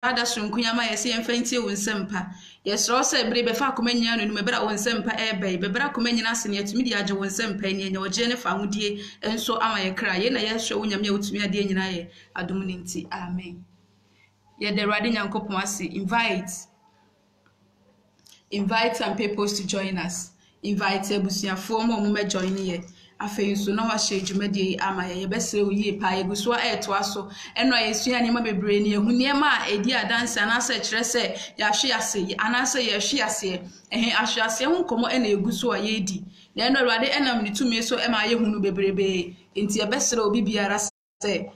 ada sunkunyama yesi emfantie wonsempa yesro se bre be fa komanya no me bra wonsempa ebe be bra komanya na se ne atumi di age wonsempa ni enya oje ne fa hodie enso ama ye kra ye na yehwe wonyam ye otumi ade nyina ye adom ni nti amen ye de rade nyankopon ase invite some people to join us invite ebusuafo mo me join ye afei nso na wahye dwumadi ama ye besere oyi pa ye guso eto aso eno yesua ne ma bebre ne ehu ne ma edi adanse anase kire se ya hwe ase anase ye hwe ase ahwe ase hu komo ena eguso a ye edi na eno awade enam ne tumi so ema ye hunu bebrebe enti ye besere obi biara se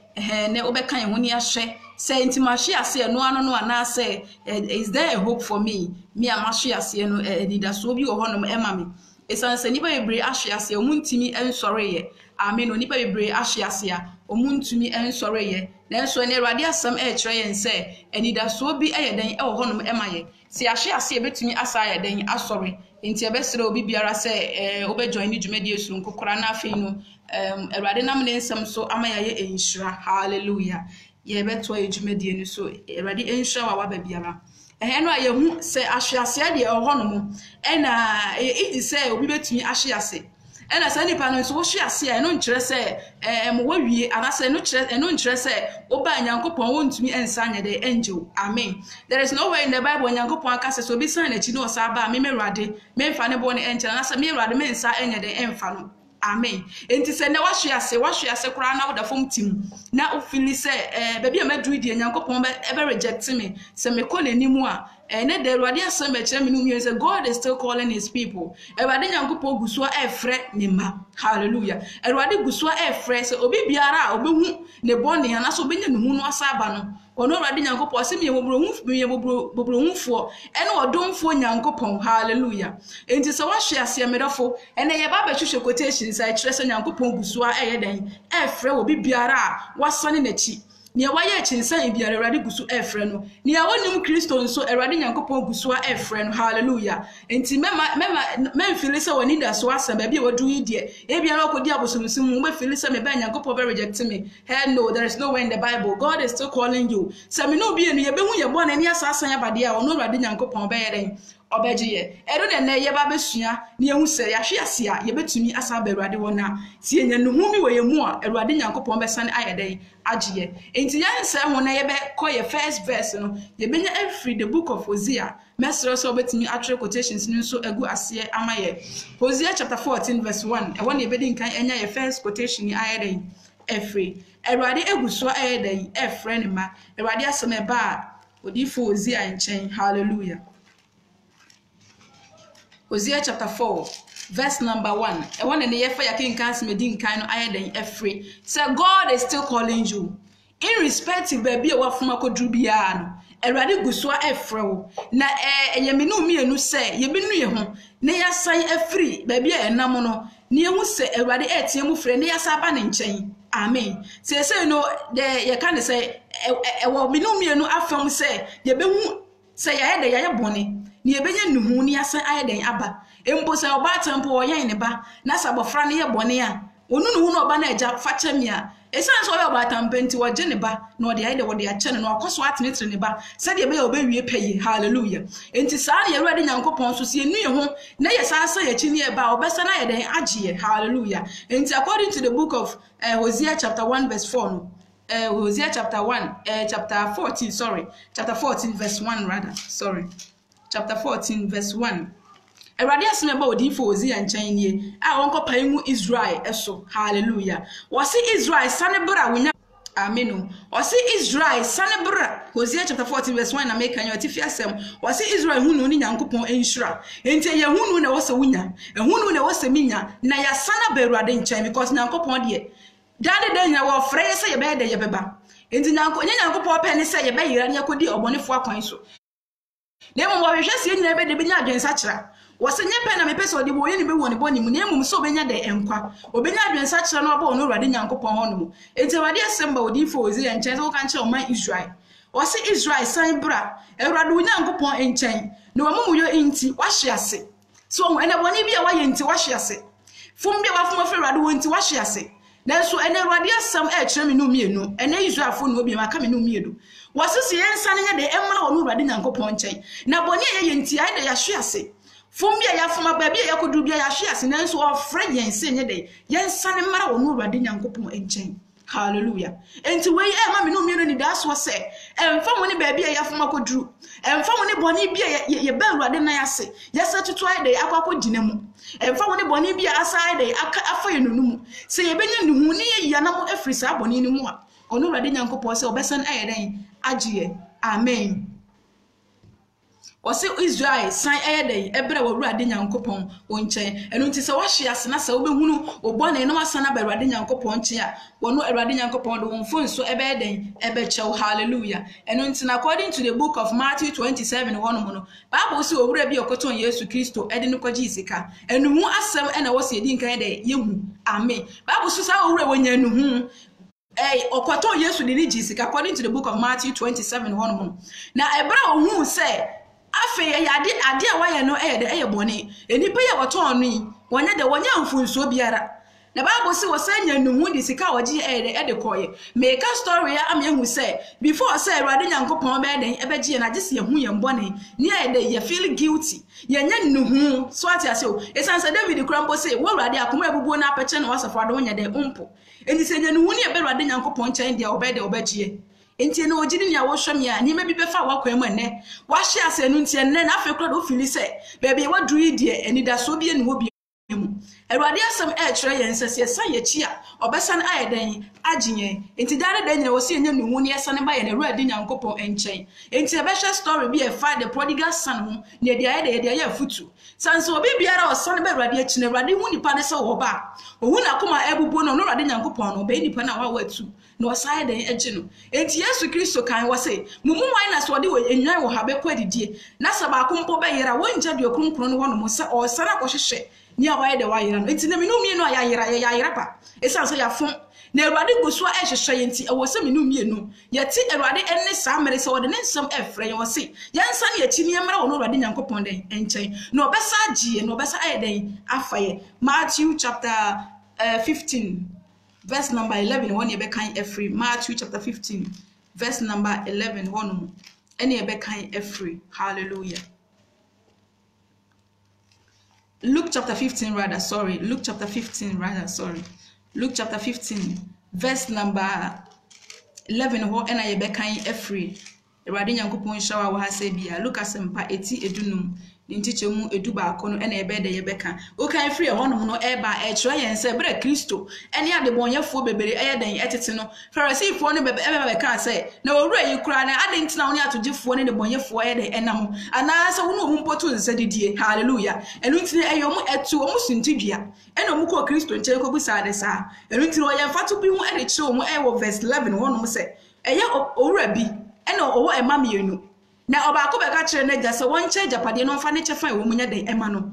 ne obeka ye hu ne ahwe se enti ma hwe ase no ano no anase is there a hope for me am ahwe ase no edida so obi wo honom ema me esanse nipa bebre ahwe ase omuntimi ensore ye amen nipa bebre ahwe ase a omuntimi ensore ye nanso ne Awurade asam kire ye nse enida so bi eyeden e wo honom ema ye si ahwe ase betumi asa yeden asore enti ebesere obi biara se obe join ni dwumadi esu nkokora na afei no Awurade nam ne nsam so ama ye enhira hallelujah ye beto ye dwumadi ni so Awurade enhira wa ba biara eno ayehu se ahwease de honom ena edi se obi betumi ahwease ena se nipa no so hwease eno nkyere se mo wawie anase eno nkyere se oba nyankopon wontumi ensa nyede angel amen there is no way in the Bible nyankopon aka se so bi san na chi no sa ba me Awurade me mfa ne bo ne enkyere na se me Awurade me ensa enyede emfa no amen enti se na wahwease kura na wodafom tim na ofili se baby amadru die nyankopon be reject me se me ko nanimu a ne de Awurade asem be kire me no say God is still calling his people Awurade nyankopon guso efre ne ma hallelujah Awurade guso efre se obi biara obehu ne bone ana so benya nuhu no asaba no ono Awurade nyankopon se me bobrohufo ene odomfo nyankopon hallelujah enti se wahwease medofo ene ye ba ba hwehwe quotation sai kire se nyankopon guso a eyeden efre obi biara wasane nachi ne waye chinsan biara Awurade guso efre no ne awonim Kristo nso Awurade nyankopon guso efre no hallelujah enti memfili se woni da so asa ba bia wadu yidie e biara okodi abosomsim mo be fili se me ba nyankopon be reject me hey no there is no way in the Bible God is still calling you se me no bi enu ye behu ye bone ne asasan ya bade a ono Awurade nyankopon be yeren obejiye ero de na ye ba besua ne ehu se ya hwe ase a ye betumi asa ba Awurade wona ti enya nuhumi we ye mu a Awurade nyankopon be sane ayeden agiye enti yan se ho na ye be ko ye first verse no ye benya every the book of Hosea mesro so betumi atre quotations ni so agu ase amaye Hosea chapter 14 verse 1 e wona ye bedi nkan enya ye first quotation ni ayeden every Awurade eguso ayeden efre ne ma Awurade asem e ba odifo Hosea nchen hallelujah Hosea chapter 4 verse number 1 e wona ne yefa yakinkan smedi nkan no ayeden efre say God is still calling you irrespective baby e wafuma kodru bia no Awurade guso efre wo na eyemenu mienu say ye benu ye ho ne yasan efri baby e enam no ne ehu say Awurade etie mu frɛ ne yasa ba ne nkyɛn amen say no de ye kan say e wo menu mienu afam say ye behu say ye de ye bone ni ebenya nuhu ni asan ayeden aba embo se oba tempo oyan ne ba na sabofra ne ye bone a onu nuhu no oba na eja facha mi a esan so oba tampenti woje ne ba na ode ayede wode a chene no akoso atenetire ne ba se de be ya obewie paye hallelujah enti saa ne Awurade nyankopon so se enu ye ho na ye sansa ye chi ne e ba obesa na ayeden agye hallelujah enti according to the book of Hosea chapter 1 verse 4 no Hosea chapter 14 verse 1 rather sorry chapter 14 verse 1 Awurade asem ba odifo Hosea nkyɛn nie a wonko pan mu Israel eso hallelujah wose Israel sane bra wonya amen wose Israel sane bra Hosea chapter 14 verse 1 na make kan yoti fiasem wose Israel hunu ni nyankopon enhira enti ye hunu na wose wonya ehunu na wose minya na ya sana ba Awurade nkyɛn because nyankopon de dade de nya wo frɛ se ye be de ye beba enti nyankopon pɛ ne se ye be yira ne yakodi obonefo akwan so Nemo mo hwehwe sie nyina be de benya adwensa kyera. Wo se nye pe na me pese odi bo ye ni be woni boni mu nemo so benya de enkwa. Obenya adwensa kyera no oba ono Awurade nyankopon ho no mu. Enti Awurade asemba odi fo ozi ya nkyɛn so kan kyerɛ oman Israel. Wo se Israel san bra. Awurade nyankopon nkyɛn. Na wo mu yo enti wahye ase. So ene boni bi a waye enti wahye ase. Fum bi wa fum afre Awurade wo enti wahye ase. Nanso ene Awurade asem kyerɛ me no mienu. Ene Israel fo no obi ma ka me no mienu. wasisi yensa ne de emma onu Awurade Nyankopɔn nkyɛn na bɔne ye nti ai de yahwe ase fom bia yafoma ba bia yakodu bia yahwe ase nanso ofre yense nye de yensa ne mara onu Awurade Nyankopɔn nkyɛn hallelujah enti we ma me no mi no ni da so se emfa mo ne ba bia yafoma koduru emfa mo ne bɔne bia ye ba Awurade na yase yesa tutu ai de akwa gyina mu emfa mo ne bɔne bia asai de afa ye nunu mu se ye benya ne hu ne ye ya na mo afiri sa bɔne ni mu a onu Awurade Nyankopɔn se obesan ayeden agiye amen Ose Israel san ayede ebre wo Awurade Nyankopɔn wonkyɛn enu nti se wahwe ase na se obehunu obone no asana ba Awurade Nyankopɔn nkye a wono Awurade Nyankopɔn do wonfo nso ebeden ebekyɛw hallelujah enu nti according to the book of Matthew 27 wono no Bible say owura bi okoton Yesu Kristo ede no kwaji sika enu hu asɛm ena wo se edi nkan de yehu amen Bible say sa owura wonya enu hu okoton Yesu de ni jisika according to the book of Matthew 27 wono na ebra ohun say afe ya ade a waye no de bone enipa ye woton no wonya de wonya mfunso biara na Bible say wasanya nuhu de sika woje de koye make a story ya am yehu say before say Awurade Nyankopɔn be den ebeje na gese yehu ye mbone ne ye de ye feel guilty ye nya nuhu so ati ase o esanse David krambo say wo Awurade akoma ebubuo na apeche na wasafo ade wonya de umpo enti se nya nuhu ne be Awurade Nyankopɔn chen de obeje enti na ogini nya wo hwam ya ni mebi befa wakwan mu ene wahye asenu nti ene na afekro do fili se baby waduru idie enida so bi ene wo bi mu Awurade asem kire ye nsese sa ye chi a obesan ayeden aginye enti dare da nyina wo se enya nuhu ne yesane ba ye na Awurade Nyankopɔn enchen enti ebehwe story bi e fa the prodigal son ho ne de aye afutu sanse obi biara osane ba Awurade achi na Awurade hu nipa ne se wo ba ohu na koma ebubu no Awurade Nyankopɔn no be nipa na wa watu no aside den agi no enti Yesu Kristo kan wo se mumu wan na so de wo enwan wo habe kwadidie na saba akompo be yera wonja de okronkron no hono mo se o sara kohhehwe ni awaye de wayera no enti na minu mi no ya yera pa esan so ya fon na Awurade gusua ehhehwe enti e wo se minu mi no yeti Awurade enne sa mere se wo de nsam efre ye wo se yansa na yachi ni emra wo no Awurade Nyankopɔn den enchen na obesa agie na obesa ayeden afaye Matthew chapter 15 verse number 11 when you be kind every Matthew chapter 15 verse number 11 one any be kind every hallelujah Luke chapter 15 rather sorry Luke chapter 15 verse number 11 what any be kind every Awurade Nyankopɔn shawa wa hase bia Luke asempa eti edunum ntichemu edu ba akono ena ebe de yebeka o kan free honom no eba kire yense bre Kristo ene ade bonyefo bebere eyeden etete no Pharisee fo no bebe ka say na owura yi kura na ade ntina woni atogefo ne de bonyefo eyede enam ana se wonu omumpoto nsadidie hallelujah enu ntine eyomu etu omu suntidua ena omu ko Kristo nche ko busa ade sa enu ntine oyemfato bi hu ede kire omu ewo verse 11 honom se eye owura bi ena owo emamienu na obako beka kire na gya se wonche japade no mfa ne chefa e wo munya de ema no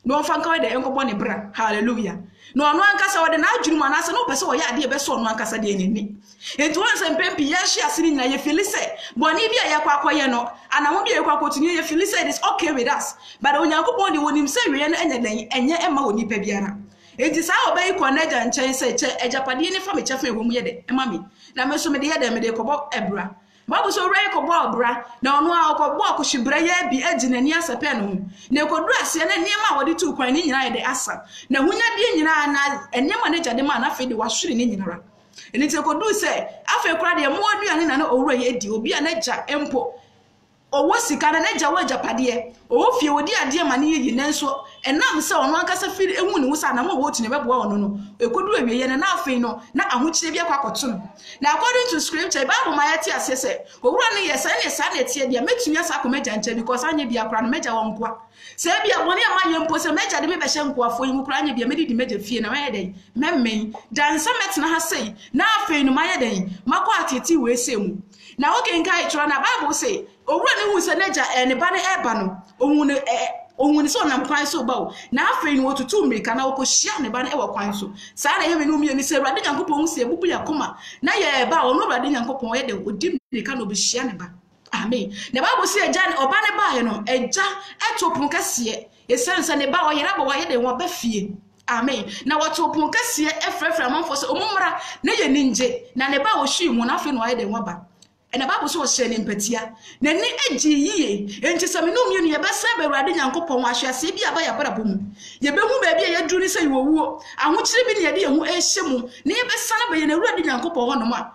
no mfa nka de enkobo ne bra hallelujah no ono ankasa wode na adwuru ma na se no pese wo ya de be so ono ankasa de enini enti won se mpempi ya hye asiri nyina ye feel say boni bia ye kwa akoye no anamo bia ye kwa akotunu ye feel say it is okay with us but onyankopon de wonim se wiye no enya den enye ema woni pa biara enti sa obai konaja nchen se che ejapade ne fa me chefa e wo mu ye de ema me na me so me de ye de me de kobo ebra Babu so rai ko bo bra na onu a ko bo ko hwibra ya bi aginani asepe no na ekodu ase na niam a wode tu kwan ni nyina ye de asa na hunya de nyina na enema na jade ma na fe de wahwere ni nyinara eni te ekodu se afa kura de mo aduane na owura ye di obi a na ja empo owo sika na ja wa japade owo fie wodi ade ma na ye nanso enam se onu akasa fi ehu ni wusa na mo wo tune beboa ono no ekodu awiye na afa no na ahokyire bi akwakoto no na according to scripture Bible ma yati asese owura ne yesa ne sa na tie dia metumi asa ko meja nche because anya bi akra no meja won kwa se bia woni ama yempo se meja de me be hye nkoafo yimu kra anya bia medidi meja fie na ma yeden memmen dansa metna ha sei na afa no ma yeden makọ ateti we semu na oge nka itro na Bible say owura ne hu se neja ne ba ne eba no ohun so nam kwan so ba o na afei no otutu mrika na okohia ne ba na ewo kwan so saa na ye me no mi ni se Awurade Nyankopɔn hu se ebubu yakoma na ye ba o no Awurade Nyankopɔn ye de odi mrika no behia ne ba amen na Bible say eja ne oba ne ba ye no eja etopon kase esense ne ba o yera ba wa ye de wo ba fie amen na watopon kase efrefra manfo so omumra na ye ninje na ne ba o hwi mu na afei no wa ye de wo ba na Bible so hye ne mpatia na ni agi yiye enti se me no mienu ye besa ba Awurade Nyankopon ahwase bi aba ya barabo mu ye behu ba bia ye duru ni se ye wowuo ahokyere bi ne ye de hu ehye mu na ye besa na ba ye na Awurade Nyankopon ho no ma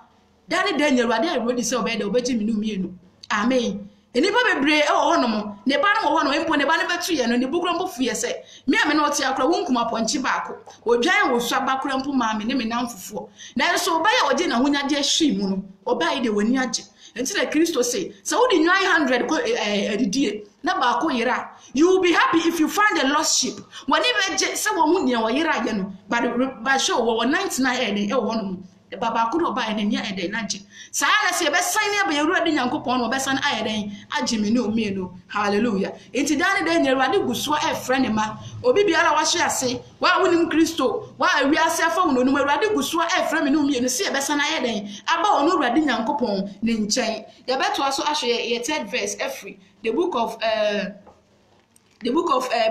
dane da nya Awurade Awurade se obeda obegi me no mienu amen eni ba bebre e ho no mo ne ba no ho no empo ne ba ne betu ye no ne bugro mbofu ye se me ame na otia akra wonkuma ponchi baako odwan wo so abakra mpo ma me ne me namfofo na so oba ye odi na honya de ahwi mu no oba ye de wani age enti na Kristo say so odi 900 ko adidie na baako yera you will be happy if you find a lost sheep when e be se wo hu ne wo yera ye no but show wo 99 e ho no the baba could buy and near and nage. Silas, your best sign up, you're ready, Uncle Pon, or best son, I Jimmy no me no. Hallelujah. Into Danny, then you're ready to swear a friend of mine, or be other what she say. Why wouldn't Christo? Why we are self on no ready to swear a friend no me and see a best son, I about no ready, Uncle Pon, nin chain. The better also actually a third verse, every the book of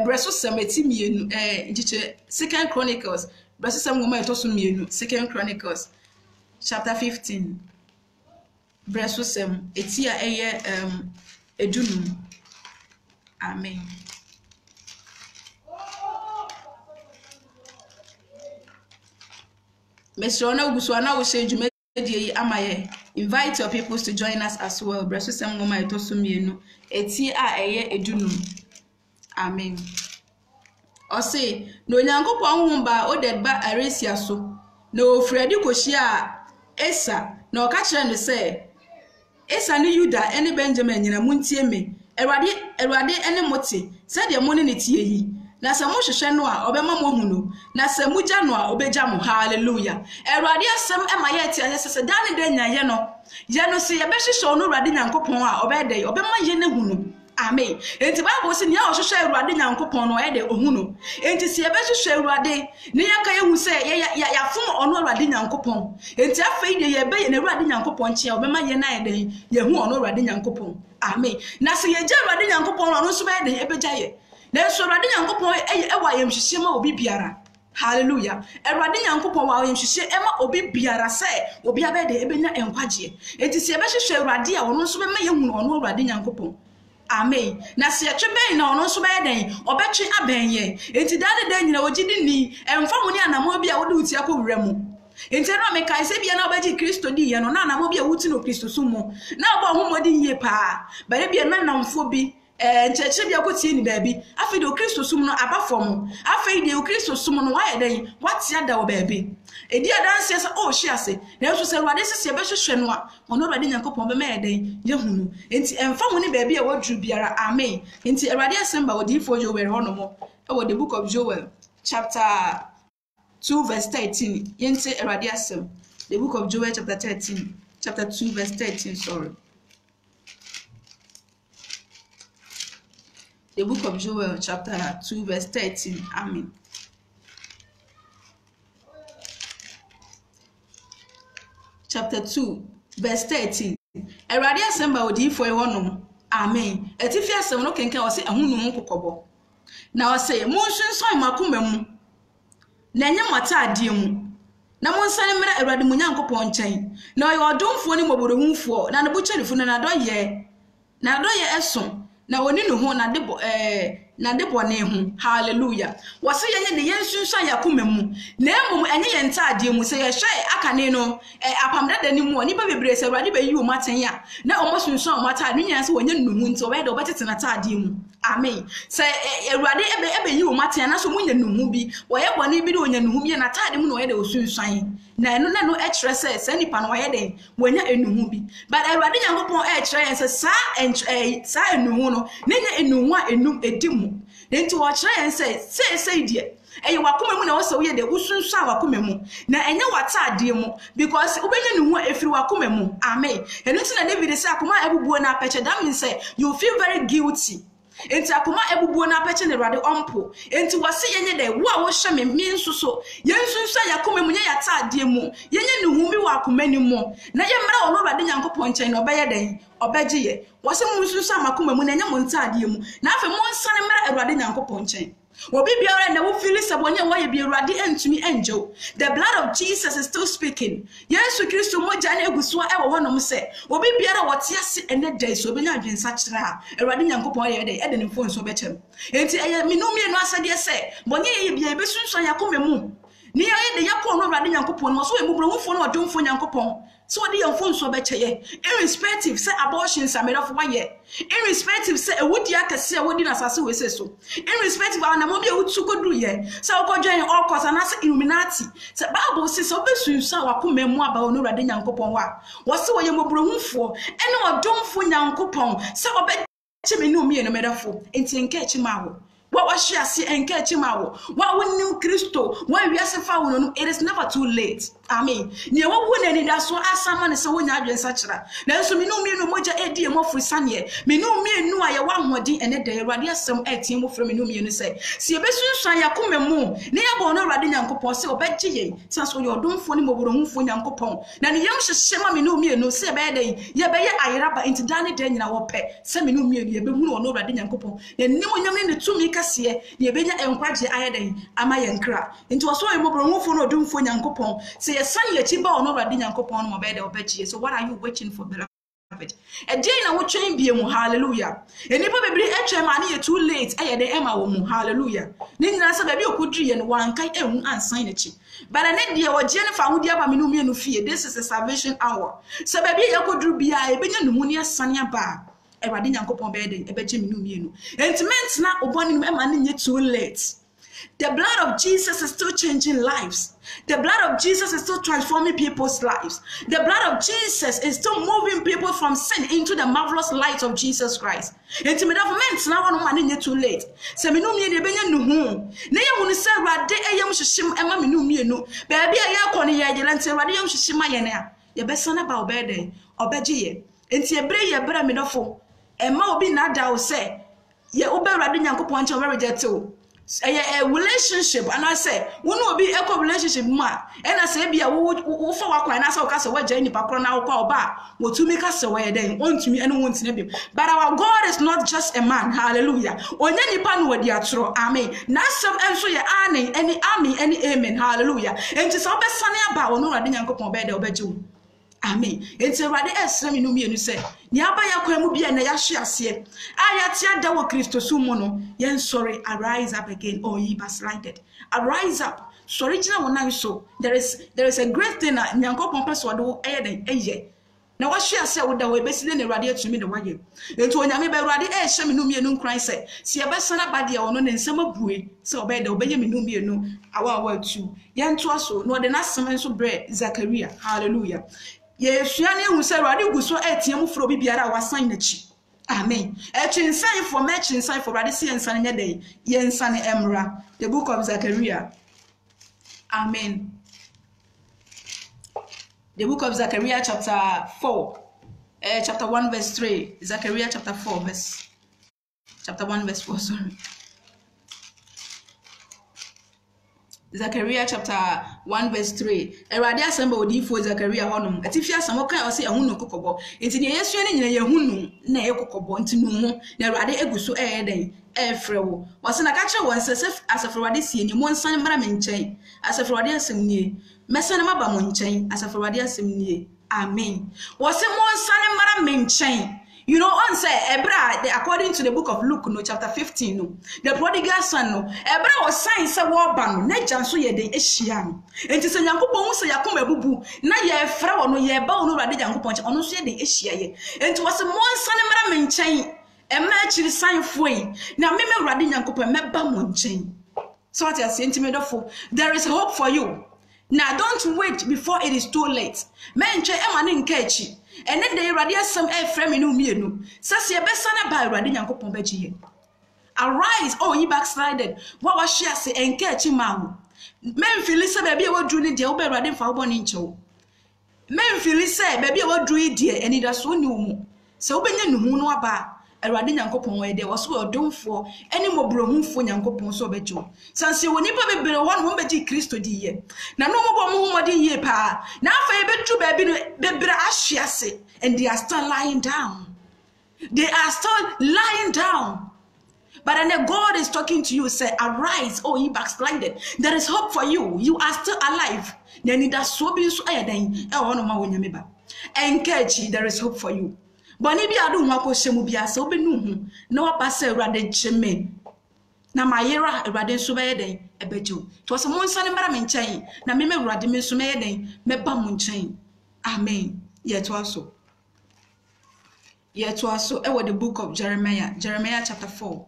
Bresso Cemetery, 2nd Chronicles, Bresso Cemetery, 2nd Chronicles. Chapter 15. Bresusem etia eye edunum. Amen. Mr. Ona Guswana will say Jumedi Amaye. Invite your people to join us as well. Bresusem Goma etosumienu. Etia eye edunum. Amen. Or say, no Yankopon wumba o dead ba aresia so. No Freddy Koshia Esa no catcher and say Esa ni Yuda any Benjamin in a muntie me Erade any moti said your money niti na samusha shenwa obema mohuno na samuja noa obejamu hallelujah Erade asem emayeti asese dani denya ye no se yebeshi so no Awurade Nyankopon a obede obema ye ne hunu amen enti Bible say nia ohwehwe Awurade Nyankopon no ede ohunu enti se yebehwehwe Awurade ne yaka yehu se ya fom ono Awurade Nyankopon enti afei de yebe na Awurade Nyankopon chia obema ye na ede yehu ono Awurade Nyankopon amen na se yeje Awurade Nyankopon no so be ede ebeja ye na so Awurade Nyankopon ewa yemhwehwe ma obi biara hallelujah Awurade Nyankopon wa yemhwehwe ema obi biara se obi abede ebenya enkwagye enti se yebehwehwe Awurade a ono so be ma yehu ono Awurade Nyankopon amen na se atwebe na ono so be den obetwe abenye enti dade den nyina wogidi ni emfa mu ni anamo bi a wode uti akowura mu enti no me kai se bia na obeji Kristo di ye no na anamo bi a wuti no Kristo sumo na obo homodi ye pa bare bia na namfo bi ncheche bia kotie ni baabi afi de Kristo sum no abafom afi de Kristo sum no wa ye den watia da wo baabi edi adanse se o hwe ase na so se Awurade sese be hwehwe no a ono Awurade Nyankopon be ma ye den ye hunu enti emfa ho ni baabi a wadru biara amen enti Awurade asemba odifo Joel hono mo e wo the book of Joel chapter 2 verse 13 yente Awurade asem the book of Joel chapter 2 verse 13 sorry. The book of Joel, chapter 2, verse 13. Amen. Chapter 2, verse 13. Eradi asemba odi for ewonom. Amen. Etifi asem no kenken o se ahunu mu kokobo. Na o se mo nsunson makoma mu. Na nya mata ade mu. Na mo nsane mra Eradi mu Nyankopon nchen. Na o yodomfo ni mobodohunfo. Na ne bo kyerifo na doye. Na doye eson. Na woni no ho na debo ne ho hallelujah wose yenye de yensunsan yakoma mu na emom enye ye ntaade mu se ye hwe akane no apamdada ni mu oni ba bebre se Awurade be yi o maten ya na omosunsan o mata no nyan se wonye numu nti obede obetete na taade mu amen se Awurade ebe yi o maten na so munye numu bi wo ye bone bi de onye numu bi na taade mu no ye de osunsan na eno na no ekre se nipa no ye de wonya enumu bi but Awurade Nyankopon ekre yen se sa enumu no nenya enumu a enum edimu nti wo kire yen se die eye wakoma mu na wo se wo ye de usunsan wakoma mu na enye wataade mu because ubenya nuhu efiri wakoma mu amen enu ti na David say akoma ebubuo na apeche that means say you feel very guilty enti akoma ebubuo na apeche ne Awurade ompo enti wase yenye de wo a wo hye me nsuso yensunsan yakoma mu nya yataade mu yenye nuhu bi wakoma ni mu na ye mra wo Awurade Nyankopon nchen no obeye den obegiye wase mu nsunsan makoma mu na nya mo ntaade mu na afa mo nsane mra Awurade Nyankopon nchen Obi biara na wo feel say bonye wo ye bi Awurade entumi enjo. The blood of Jesus is still speaking. Yesu Kristo moja na eguso e wo honom say obi biara wote ase ene dai so benya adwensa kira a Awurade Nyankopɔn ye de ne phone so bechem. Enti eye minumie no asade say bonye ye bia besunsun yakoma mu. Ni aye de yakɔ no Awurade Nyankopɔn no so e mubrohufo no odwomfo Nyankopɔn. So what the young phone so better, irrespective, say abortions are made of 1 year. Irrespective, say a wood yak, say a wood in assassin, we say so. Irrespective, and a mobile would so good do ye. So I'll go join all cause and ask Illuminati. Say Bible says, so best you saw a come more about no Radin Yankopon. What's the way you move for? And no, don't for Yankopon. So I bet me no me and a metaphor. It's in catch him out. What was she say and catch him out? What we knew Christo, why we are found, it is never too late. Amen. Near what would any that's what someone is so when I such that. Now, so me no me no moja edi more for Sanye. Me no me no I want more di and a day radia some 18 from me no me say. See a best son ya come moon. Near bono radin and coupon so bet ye. Since when you're doing for him over the phone and coupon. Now the young shema me no me no say bad day. Ya bay I rubber into Danny Den in our pet. Send me no me ye be no radin and coupon. Then no young in the 2 makers here. Ye benya and quite ye I day. Am I and crack into a so a mobile phone or doing for young coupon. Say a son ye chiba or no radin and coupon or bed or betchy. So what are you waiting for, beloved? A day na wo train be mu hallelujah. Enipa bebre etwe mane ye too late e ye de ema wo mu hallelujah. Ni nyina se bebi okudri ye no wan kai ehun ansan na chi. But ene de wo je ne fa hodi aba me no mienu fie. This is a salvation hour. Se bebi ye kodru bia e benya numu ne asane aba. Ewade Nyankopon be de e beje me no mienu. Intimate na oboni no ema ne nye too late. The blood of Jesus is still changing lives. The blood of Jesus is still transforming people's lives. The blood of Jesus is still moving people from sin into the marvelous light of Jesus Christ. Intimate government now no man too late. Se me no me de benya no hu. Na ye hu se Awurade eyam hyehyem ema me no me no. Baabi a ye akɔ ne ye agilante Awurade yam hyehyem aye ne a. Ye besana ba obede. Obeje ye. Enti ebre ye bra me dofo. Ema obi na da wo se ye obe Awurade Nyankopɔn nche o reject o. A relationship and I say we no be eco relationship ma and I say be a wo fa wa kwan na say o ka say wa jani pa kro na wo kwa oba wo tu me ka say wa den on tu me eno won tine bi but our God is not just a man hallelujah onya nipa no wadi atro amen na sem enso ye ane any amen any amen hallelujah enti so be sane aba wo no Awurade Nyankopon be de obeje wo amen enti Awurade esra me no mienu say ni aba ya kwa mu bia na ya hwe ase aya tia da wo Kristo su mu no yen sorry arise up again or ye backslided arise up sorry jina wonan so there is a great thing na Nyankopon person do den eye na wa hwe ase wo da wo besile na Awurade atumi de waye enti onyame be Awurade hye me no mienu nkran say se ye besana ba de wo no ne nsem abue se obe de obeye me no mienu awa atu yen to aso no de na asem so bre Zakaria hallelujah Yesua ne hu se Awurade gu so etiam fro bibiara wasan na chi amen echinsan for me chinsan for Awurade se ensan nya den yensan emra the book of Zechariah amen the book of Zechariah chapter 4 chapter 1 verse 3 Zechariah chapter 1 verse 4 sorry Zechariah chapter 1 verse 3 Awurade asamba odi fo Zechariah honum atifi asamba kan o se ehunu kokobo enti ne yesu ne nyina yehunu na ekokobo enti nu mu na Awurade eguso den efrewo wose na ka kire won se asafo Awurade sie ni mo nsan mara me nchen asafo Awurade asem nie mesane maba mo nchen asafo Awurade asem nie amen wose mo nsan mara me nchen. You know, on say Ebra, according to the book of Luke, no chapter 15, no, the prodigal son, no, Ebra was saying say war ban, na janso ye de ehia. Enti se Nyankopon se yakoma bubu, na ye fra wo no ye ba wo no Awurade Nyankopon ono so ye de ehia ye. Enti was mo nsane mara me nchen, e ma chiri san foi, na me Awurade Nyankopon meba mo nchen. So what you say enti me dofo, there is hope for you. Now don't wait before it is too late. Men che e ma ne nka echi. And then the Awurade asem e frame no mienu sase ye besana ba Awurade Nyankopon bagiye arise oh ye backslided what was she say enka echi mawo men feel say baby e wodru ni de wo ba Awurade fa wo boni nchewo men feel say baby e wodru yi de eni da so ni wo mu se wo benya nuhu no aba Awurade Nyankopon we de wo so odonfo eni mobrohunfo Nyankopon so obejo sanse woni pa bebere won ho beji Kristo di ye na no mo modi ye pa na afa ye betu baby no bebere ahwease and they are still lying down But then God is talking to you, say, arise, oh, ye backslided. There is hope for you. You are still alive. Then that so be so encourage, there is hope for you. But if you don't want to shemu bia so be no pass rade cheme. Na mayera rade so be den ebejo. To was mo nsa ne mara me nchen. Na me rade me so me den me ba mo nchen. Amen. Yet also. Yet also the book of Jeremiah. Jeremiah chapter 4.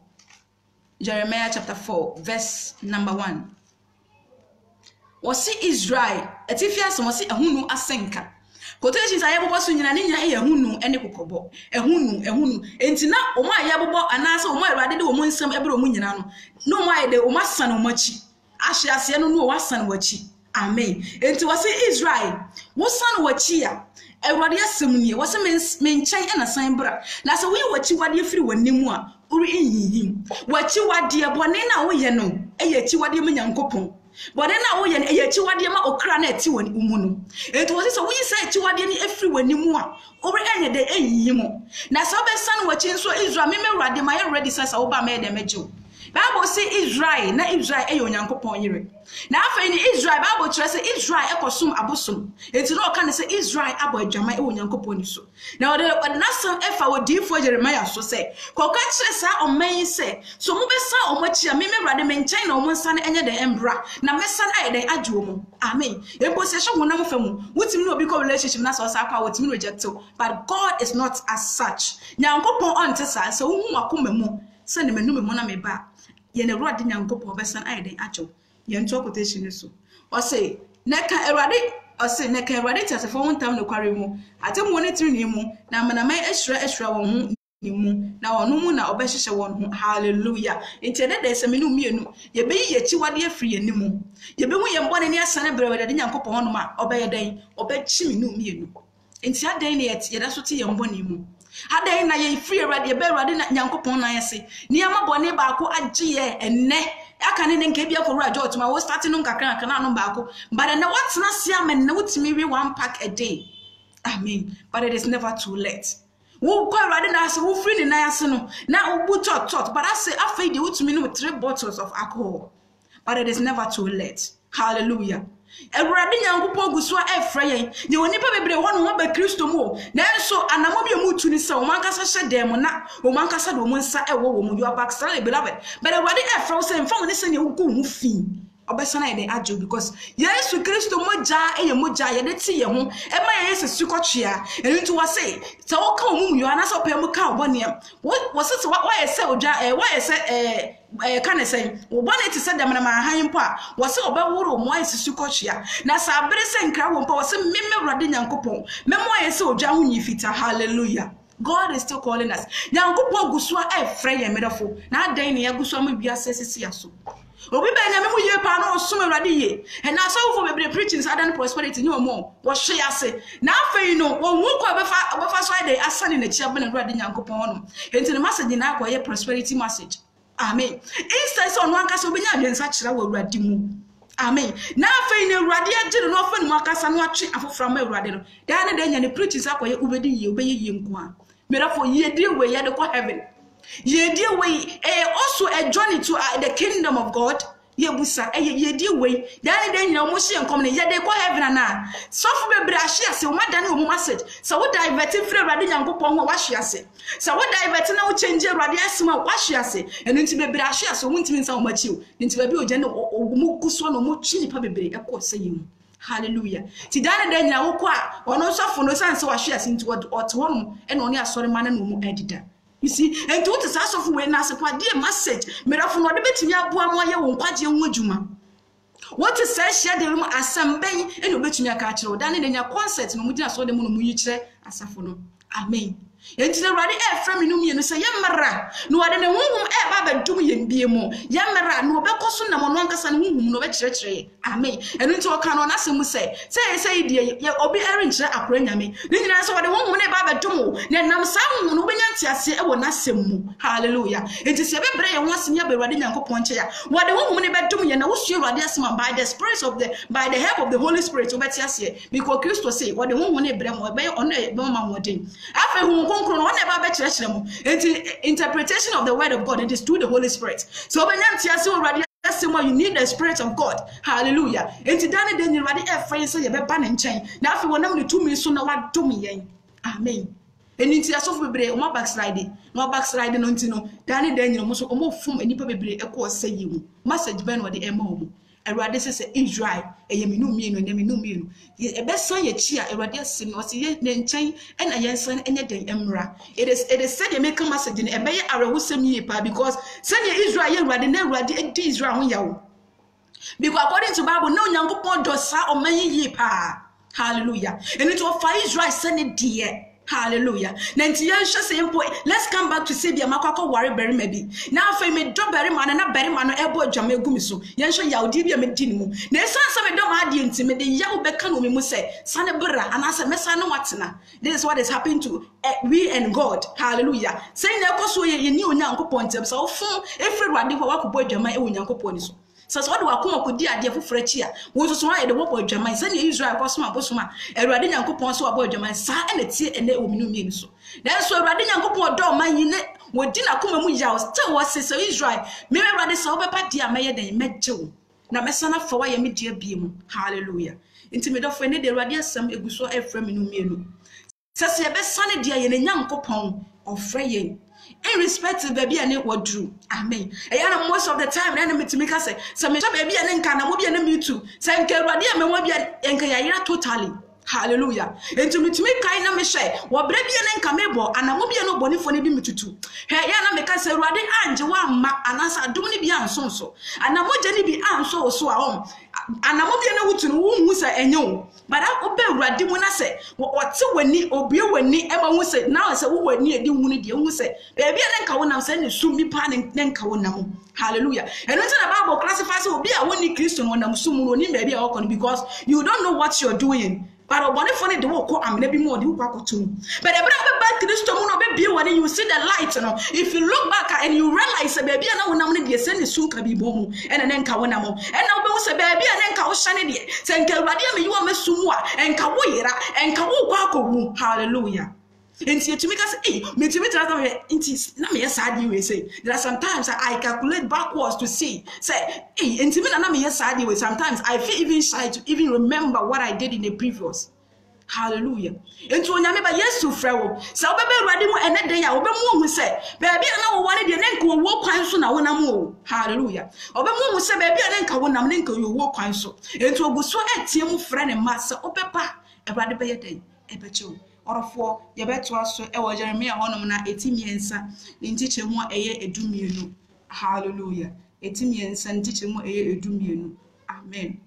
Jeremiah chapter 4, verse number 1. Wasi Israel, etifia so wasi ehunu asenka. Quotations aye bobo so nyina ne nya ehunu ene kokobo. Ehunu. Enti na omo aye bobo anase omo Awurade de omo nsam ebere omo nyina no. No mo aye de omo asan omo chi. Ahye ase no no wasan wachi. Amen. Enti wasi Israel, wosan wachi a Awurade asem nie. Wasi me nchen ena san bra. Na se we wachi wade afiri wanimu a uri ehihim. Wachi wade bone na wo ye no. Eye chi wade me Nyankopon. But then now we ye chiwade ma okra na eti woni umuno. Enti wo se we say chiwade ni efri wani mu a ori enye de eyiyi mo. Na so be san wachi nso Israel me Awurade ma ye ready say wo ba ma ye de mejo. Bible say Israel na Israel e Onyankopon yire. Na afa ni Israel Bible kire say Israel e kosum abosom. Enti no ka ne say Israel abo adwama e Onyankopon ni so. Na ode nasam efa odifo Jeremiah so say koka kire sa oman say so mo be san omachi a me Awurade me nchen na omo nsa ne enye de embra na me san aye de adwo mo. Amen. Ebo se hwe wonam fa mu. Wotimi no obi ko relationship na so sa kwa wotimi reject. But God is not as such. Nyankopon on te sa so hu akoma mu se ne menu me na me ba. Yene Awurade Nyankopon besan aye den acho ye nto quotation so o say neka Awurade o say neka Awurade tiasefo wontam no kware mu atem woni tiri ni mu na manamai ehra won hu ni mu na ono mu na obehhehye won hu. Hallelujah. Enti de se menu mienu ye beyi ye chiwade afiri ye ni mu ye be hu ye mbone ne asane bre Awurade Nyankopon hono ma obeye den obechi menu mienu enti adan ne ye da so te ye mbone mu adan na ye free Awurade ye be Awurade Nyankopon na yese niam bone baako agye enne aka ne nka bia ko Awurade otuma wo start no nkakra kana no baako but na watena se amen na wotimi we one pack a day. Amen. But it is never too late. Wo ko Awurade na ase wo free ni na yase no na ubu tot but I say afei de wotimi no 3 bottles of alcohol. But it is never too late. Hallelujah. Awurade Nyankopon gusua efra yen ye onipa bebre ho no ba Kristo mu na enso anamo bi mu tuni se o mankasa hyedem na o mankasa do mu nsa ewo wo mu you are backslide beloved but Awurade efra wo se mfa wo ne se ne wo ko mu fi obesana ye de ajo because Yesu Kristo moja eye moja ye de ti ye ho e ma ye Yesu kwatwea enti wo se wo ka mu yo ana so pe mu ka obone wo se wo ye se oja wo ye se can say one to send them na han mpo a wo se obeworo mo Yesu kwatwea na sa bere se nkra wo mpo wo se memme Awurade Nyankopon memo ye se oja ho nyi fita. Hallelujah. God is still calling us. Nyankopon gusua efra ye medafo na adan ne ye gusua ma bia sesisi aso obi be nyame mu ye pa na osum Awurade ye and na so for bebre preaching sudden prosperity ni omo wo hwe ase na afei no wo hu ko obefa so ide asane na chia be na Awurade Nyankopon no enti ne message na akwa prosperity message. Amen. Instead so no anka so be nya adwensa kira wo Awurade mu. Amen. Na afei ne Awurade agire no afa no akasa no atwe afofra ma Awurade no da ne da nya ne preaching akwa ye ubedi ye obeye ye nko a merafo ye die we ye de ko heaven. Ye dear way, also a journey to the kingdom of God. Ye busa, ye dear way. Then your moshi and coming, ye they go heaven and so for be brashia, so what done your message. So what diverting free radin and go pon wash ya say. So what diverting now change your radiasma wash ya say, and into be brashia, so won't mean so much you. Into be general or mukuswan or muchi pabe, of course, say you. Hallelujah. Tidana then ya kwa, or no suffer no sense wash ya into what one and only a sorry man and no editor. You see, and what is as of when I support dear message, made up from what the bit me up 1 year won't quite young Juma. What is says share the room as some bay and you bet me a catcher, done in your concert, no much saw the moon mutual as a phone. Amen. Enti na Awurade efra me no mienu se yemra no ade ne honhum eba badum yem biemu yemra no obekoso na mono ankasa ne honhum no bekyerkyere. Amen. Enu nti oka no na semu say die obi erinkyere akora nyame ne nyina so wode honhum ne eba badum ne nam sa honhum no benya ntiase e wo na semu. Hallelujah. Enti se bebre ye ho asenya be Awurade Nyankopon kye ya wode honhum ne bedum ye na wo sue Awurade asema by the help of the Holy Spirit obetiase because Christ say wode honhum ne bre mo be ono e be ma modin afa hu konkro no never be church interpretation of the word of God, it is through the Holy Spirit. So when you need the Spirit of God. Hallelujah. Enti dane den Awurade e fa say ye be ba ne nchen. Na afi wonam ne tumi so na wadom yen. Amen. Eni nti asofo bebre o ma backslide. No backslide no nti no dane den nyino mo so o mo fom enipa bebre e ko sayi mu. Message ben wo de e ma o mu. Awurade say Israel eye minu mienu ne minu mienu. E be san ye chi a Awurade asim no se ye ne nchen e na yensan enye den emra. It is said ye make a message ne e be ye arehusem ye pa because said ye Israel ye Awurade na Awurade edi Israel ho yawo. Because according to Bible, no Nyankopon do sa o man ye pa. Hallelujah. And it will for Israel send it dear. Hallelujah. Nanti yansha say mpo, let's come back to say bia makwakọ worry berry maybe. Now fa me do berry man na berry man no ebo adwama egu mi so. Yansha yawdi bia me di ni mu. Na esan say me do ma ade nti me de yawo beka no me mu say sane bra anasa mesa no watena. This is what is happening to we and God. Hallelujah. Say na ekoso ye ni Onyankopon ntem so fun efre wade ho wakobọ adwama e Onyankopon ni so. So what do I come up with the Frenchia? Was so I the work of German, send Israel Bosma Bosma, and Radin Coupon so about German, sa and a tea and they will mean so. That's so Radin Coupon door, my unit, what dinner come with yours, tell us, Sister Israel, maybe rather so about dear Mayor than met Joe. Now, my son for why me dear beam, hallelujah. Intimate of any day, radius some eguso a freminu. Says your best son, dear, and a young coupon of Freyen. In respect to baby and it what drew. Amen. And most of the time, enemy to make us say, some baby and can I be me too. Say, Radia, me will be an totally. Hallelujah. And to me kind of me share, what baby and camebo, and I will be no bonny for me to two. Hey, Yana make us say, Radi and one ma and answer, do me be so. And I want Jenny be so home. And I will be no who say, and you. But I obey Radi when I say, what's when ni obey when ni ever who said, now I say, who were near the wounded, you say, baby and Kawan, I'm saying, soon be panning, then Kawanam. Hallelujah. And until the Bible classifies, will be a one Christian when I'm soon, maybe because you don't know what you're doing. But I want to find the work I'm maybe more do quack to. But I back to this to be when you see the light. If you look back and you realize a baby and now when I'm send soon can be boom and then Kawanamo. And now both a baby and then Kaw Shanady. Send Radia, you are Mesumwa and Kawira and Kawako. Hallelujah. And see to make us me to meet say there are sometimes I calculate backwards to see say intimate and sometimes I feel even shy to even remember what I did in the previous. Hallelujah. And to nyame ba Yesu frewo say obebe ruade mu ene den ya obemu hu say baby na wo wane de nenka wo kwan so na wonam o. Hallelujah. Obemu hu say baby na nenka wonam nenka yo wo kwan so. And to oguso etie mu frɛ ne ma say obepa ebrade be yeden ebecho orofo ye beto aso e wo Jeremia honom na etimiensa ne ntiche mu eye edumienu. Hallelujah. Etimiensa ntiche mu eye edumienu. Amen.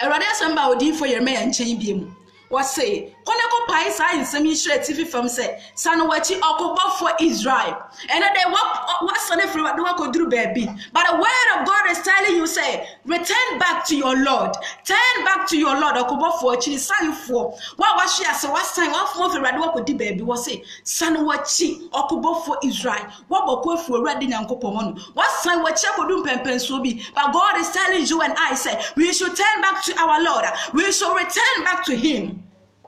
Erade asamba odi for Jeremia nchen biem. What say? Koneko pai science me share TV from say sanu wachi okobo for Israel. And they what sane free what do do baby. But the word of God is telling you say return back to your Lord. Turn back to your Lord okobo for chi sanu for. What was she say what sign what for free what do baby what say sanu wachi okobo for Israel. What boko for ready nyankopon. What sign wachi akodum pempen so bi. But God is telling you and I say we should turn back to our Lord. We should return back to him.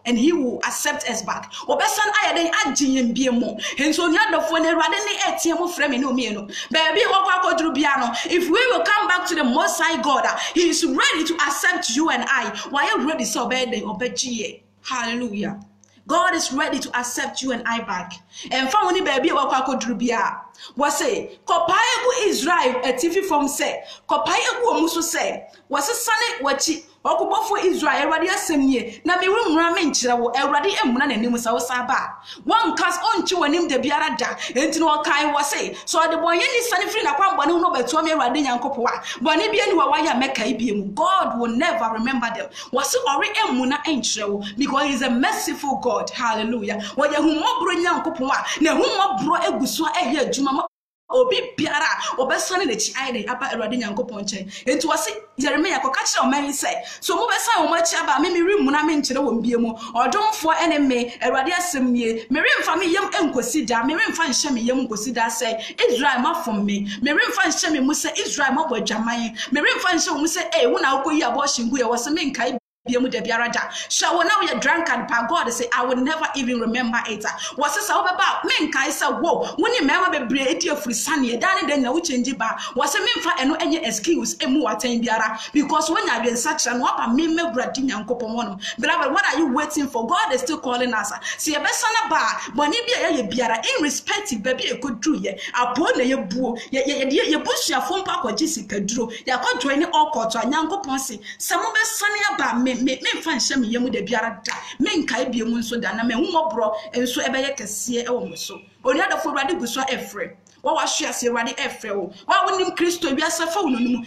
And he will accept us back. Obesan ayeden agyen biemo. Henso nyadofo ne Awurade ne etiemo frame no me no. Baby wakwakodru bia no. If we will come back to the Most High God, he is ready to accept you and I. Why you ready so obey obegie. Hallelujah. God is ready to accept you and I back. And for only baby wakwakodru bia. Was say kopaegu Israel etifi from say kopaegu omuso say was sane wachi okubofo Israel Awurade asemnie na me wumra me nkyere wo Awurade emuna nanim sa wo saba one cast onchi wanim de biara da enti no kai wo say so de boye ni sane free na kwambone no beto me Awurade nyankopo a bone bia ni wa waya meka ibiem. God will never remember them. Was ori emuna enkyere wo because he is a merciful God. Hallelujah. Wo ye humobro nyankopo a na humobro eguso eye adwuma obi biara obesane na chi ayde aba Awurade nyankopon nchen enti wase Jeremia ko ka kire o man say so mo besan o machi aba me rimu na me nkyere wo mbie mu odomfo ene me Awurade asemnie me remfa me yam enkosi da me remfa nhye me yam enkosi da say Israel mafom me remfa nhye me mu say Israel mabodwaman me remfa nhye wo mu say wo na akoyi abo hyengu ye wo se me nkai biemu de biara da. Shall now you drunk and pa God say I will never even remember it. Was this about men kaisa wo when you mema bebre eti afrisane e dan den na wo change ba was me mfa eno enye excuse emu watan biara because when you are such an what me bradi nyankopon wono beloved what are you waiting for? God is still calling us. See e be sana ba boni bia ye biara irrespective baby e kodru ye apo na ye buo ye busuafo mpa kwaji sikaduro ya kwa join all court nyankopon se se mo be sane aba me mfa nhye me yemu de biara da me nkai biemu nso da na me humobro enso ebe ye kese e wo so oni adofo Awurade guso efre wa hwe ase Awurade efre wo wa wonim Kristo bi asafa wo nonu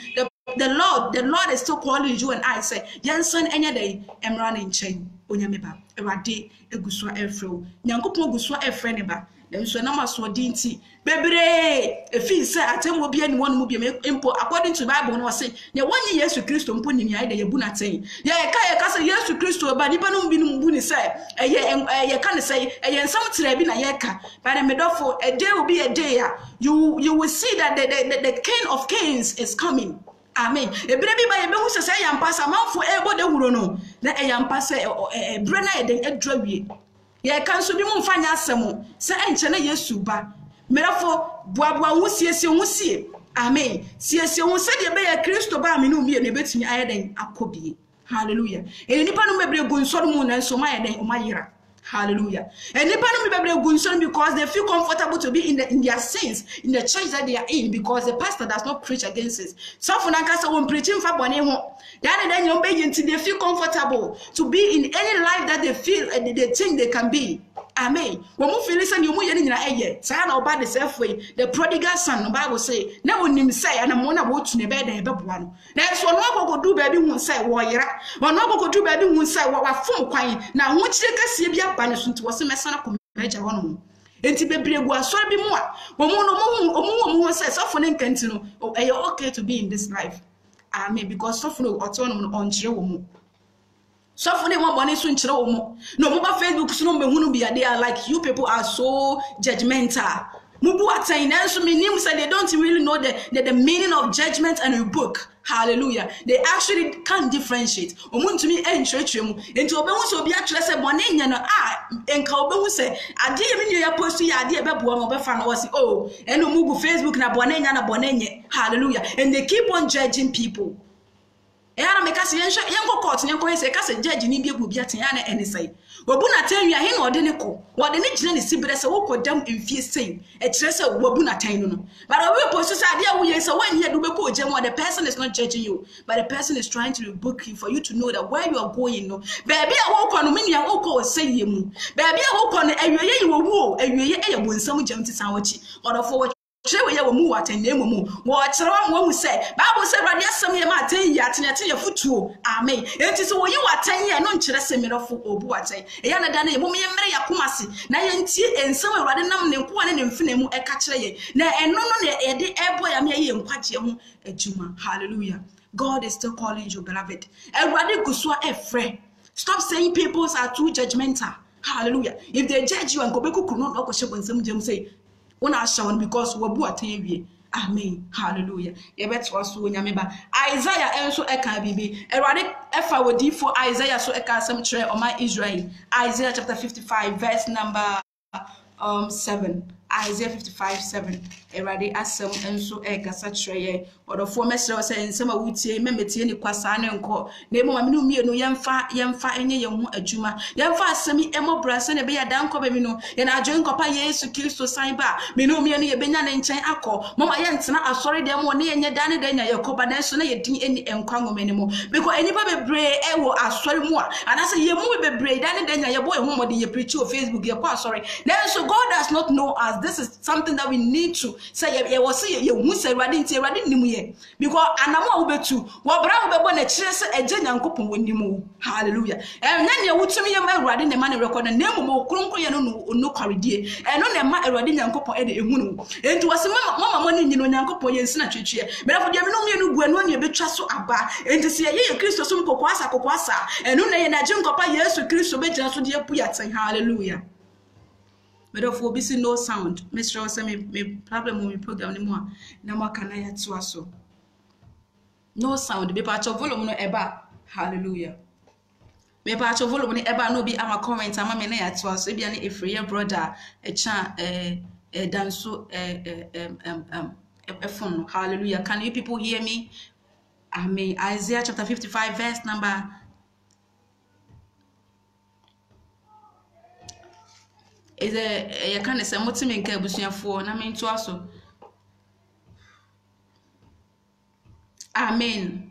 the Lord is still calling you and I say yenson enya day emra ne nchen onyame ba Awurade eguso efre wo nyankopon guso efre ne ba so na maso dinti bebre efi say atemwo bia ni wonu bia impo according to Bible no say ne wonye Yesu Kristo mpo ni ya de yebu na ten ye ka say Yesu Kristo ba ni ba no bi no mbu ni say ye ka ne say ye nsam tira bi na ye ka but the medofo a day will be a day you will see that the King of Kings is coming. Amen. Ebrebi ba ye behu say yampasa manfo ebo de wuro no na yampasa ebre na ye den adwawie ye kan so bi mu mfanya asemo se enche na Yesu ba merafo boaboa hu siesie amen siesie hu se de be ya Kristo ba me no mi ne betumi ayeden akobie hallelujah nipa no mebre gu nsoro mu na nso ma yeden o mayira hallelujah nipa no mebre gu nsoro because they feel comfortable to be in their sins in the church that they are in because the pastor does not preach against it so for nanka say won preaching fa bone ho then you be they feel comfortable to be in any life that they feel and they think they can be. Amen. When we feel listen, you mu yeni na eye. Say na oba the self way. The prodigal son, the Bible say, na wonim say ana mo na wo tune be den beboa no. Na so no go do baby hu say wo yera. Wo no go do baby hu say wo wafom kwan. Na ho kire kase bi aba ne so nti wo se mesana ko meja ho no. Enti bebre gu asori bi mu a. Wo mu no mo say so for ne nkanti no. Eye okay to be in this life. Amen. Because so for no autonomy on kire wo mu. So for them one so nchire wo mo no mo ba Facebook so no behunu bia they are like you people are so judgmental mubu atain na so menim say they don't really know the meaning of judgment and rebuke. Hallelujah. They actually can't differentiate. Omuntumi enchurechwe mu enti obehu so obi akire se bone nya no enka obehu se ade ye me ya post ya ade beboa mo befa na wasi oh eno mugu Facebook na bone nya na bone nye. Hallelujah. And they keep on judging people. Eyara me kase yenko court yenko yese kase judge ni bi ebu bi aten ya na ene sai wabu na tan wi ahe na ode ne ko wode ne gine ne sibere se wo kodam emfie sei e kire se wabu na tan no but we post say ade awu yese wan ye do be ko jem the person is not judging you but the person is trying to rebuke you for you to know that where you are going no baby a wo ko no me nia wo ko say ye mu baby a wo ko no awieye ye wo wu awieye e ye bonsam jam ti san wachi odofo Chewe ye mu watenemu mu wo kire wo hu say Bible say Awurade asem ye ma aten yi atenete ye futuo amen enti so wo yi waten ye no nkire se mirofo obu waten e ya na da na ye mu ye mere yakomase na ye ntie ensem Awurade nam ne nko ane ne mfene mu e ka kire ye na eno no na ye de ebo ya me ye nkwaje ho adwuma. Hallelujah. God is still calling you, beloved. Awurade guso efre. Stop saying people are too judgmental. Hallelujah. If they judge you and go beku kunu no ko shebo nsem jem say una shown because wabu atewie. Amen. Hallelujah. Yebetwa so nyame ba. Isaiah enso eka bibi. Erade efa wodi for Isaiah so eka asem kire o ma Israel. Isaiah chapter 55 verse number 7. Isaiah 55:7. Erade asem enso eka sa kire ye. Odofo mesre say ensem awutie memetie ni kwasa ne nko. Na emo ma me no mienu yemfa enye ye ho adwuma. Yemfa asem emo brase ne be ya dan ko be mi no. Ye na adwen kopa Yesu Kristo san ba. Me no mienu ye benya ne nchen akọ. Mama ye ntena asori dem wo ne ye nya dan ne nya yakoba na so na ye din eni enkwa ngomene mo. Because enipa bebre e wo asori mu a. Anase ye mu bebre dan ne nya ye boy ho modin ye preach o Facebook ye kwa asori. Then so God does not know us. This is something that we need to say ye was ye hu se Awurade nti Awurade nimu ye. Because anamo ubetu wo bra wo bebo na kire se eje nyankopon wonimu. Hallelujah. Nya ne wutumi ye ma Awurade ne ma ne record na nemu kronkron ye no kwaredie eno ne ma Awurade nyankopon e de ehunu enti wase mama mo ne nyino nyankopon ye nsina twetwe berafo de me no mienu gu eno ne betwa so aba enti se ye Kristo so kokoasa eno ne ye na je nkopa Yesu Kristo be gyina so de apu yaten. Hallelujah. Therefore, be see no sound. Mr. Rosa, me problem with program anymore. Na makana ya tuaso. No sound. Be part of volume no eba. Hallelujah. me pa cho volume ni eba no bi ama comment ama me na ya to so bia na efreye brother echa danso phone. Hallelujah. Can you people hear me? Amen. Isaiah chapter 55 verse number is you can say motimen ka abusuafo na me nto aso. Amen.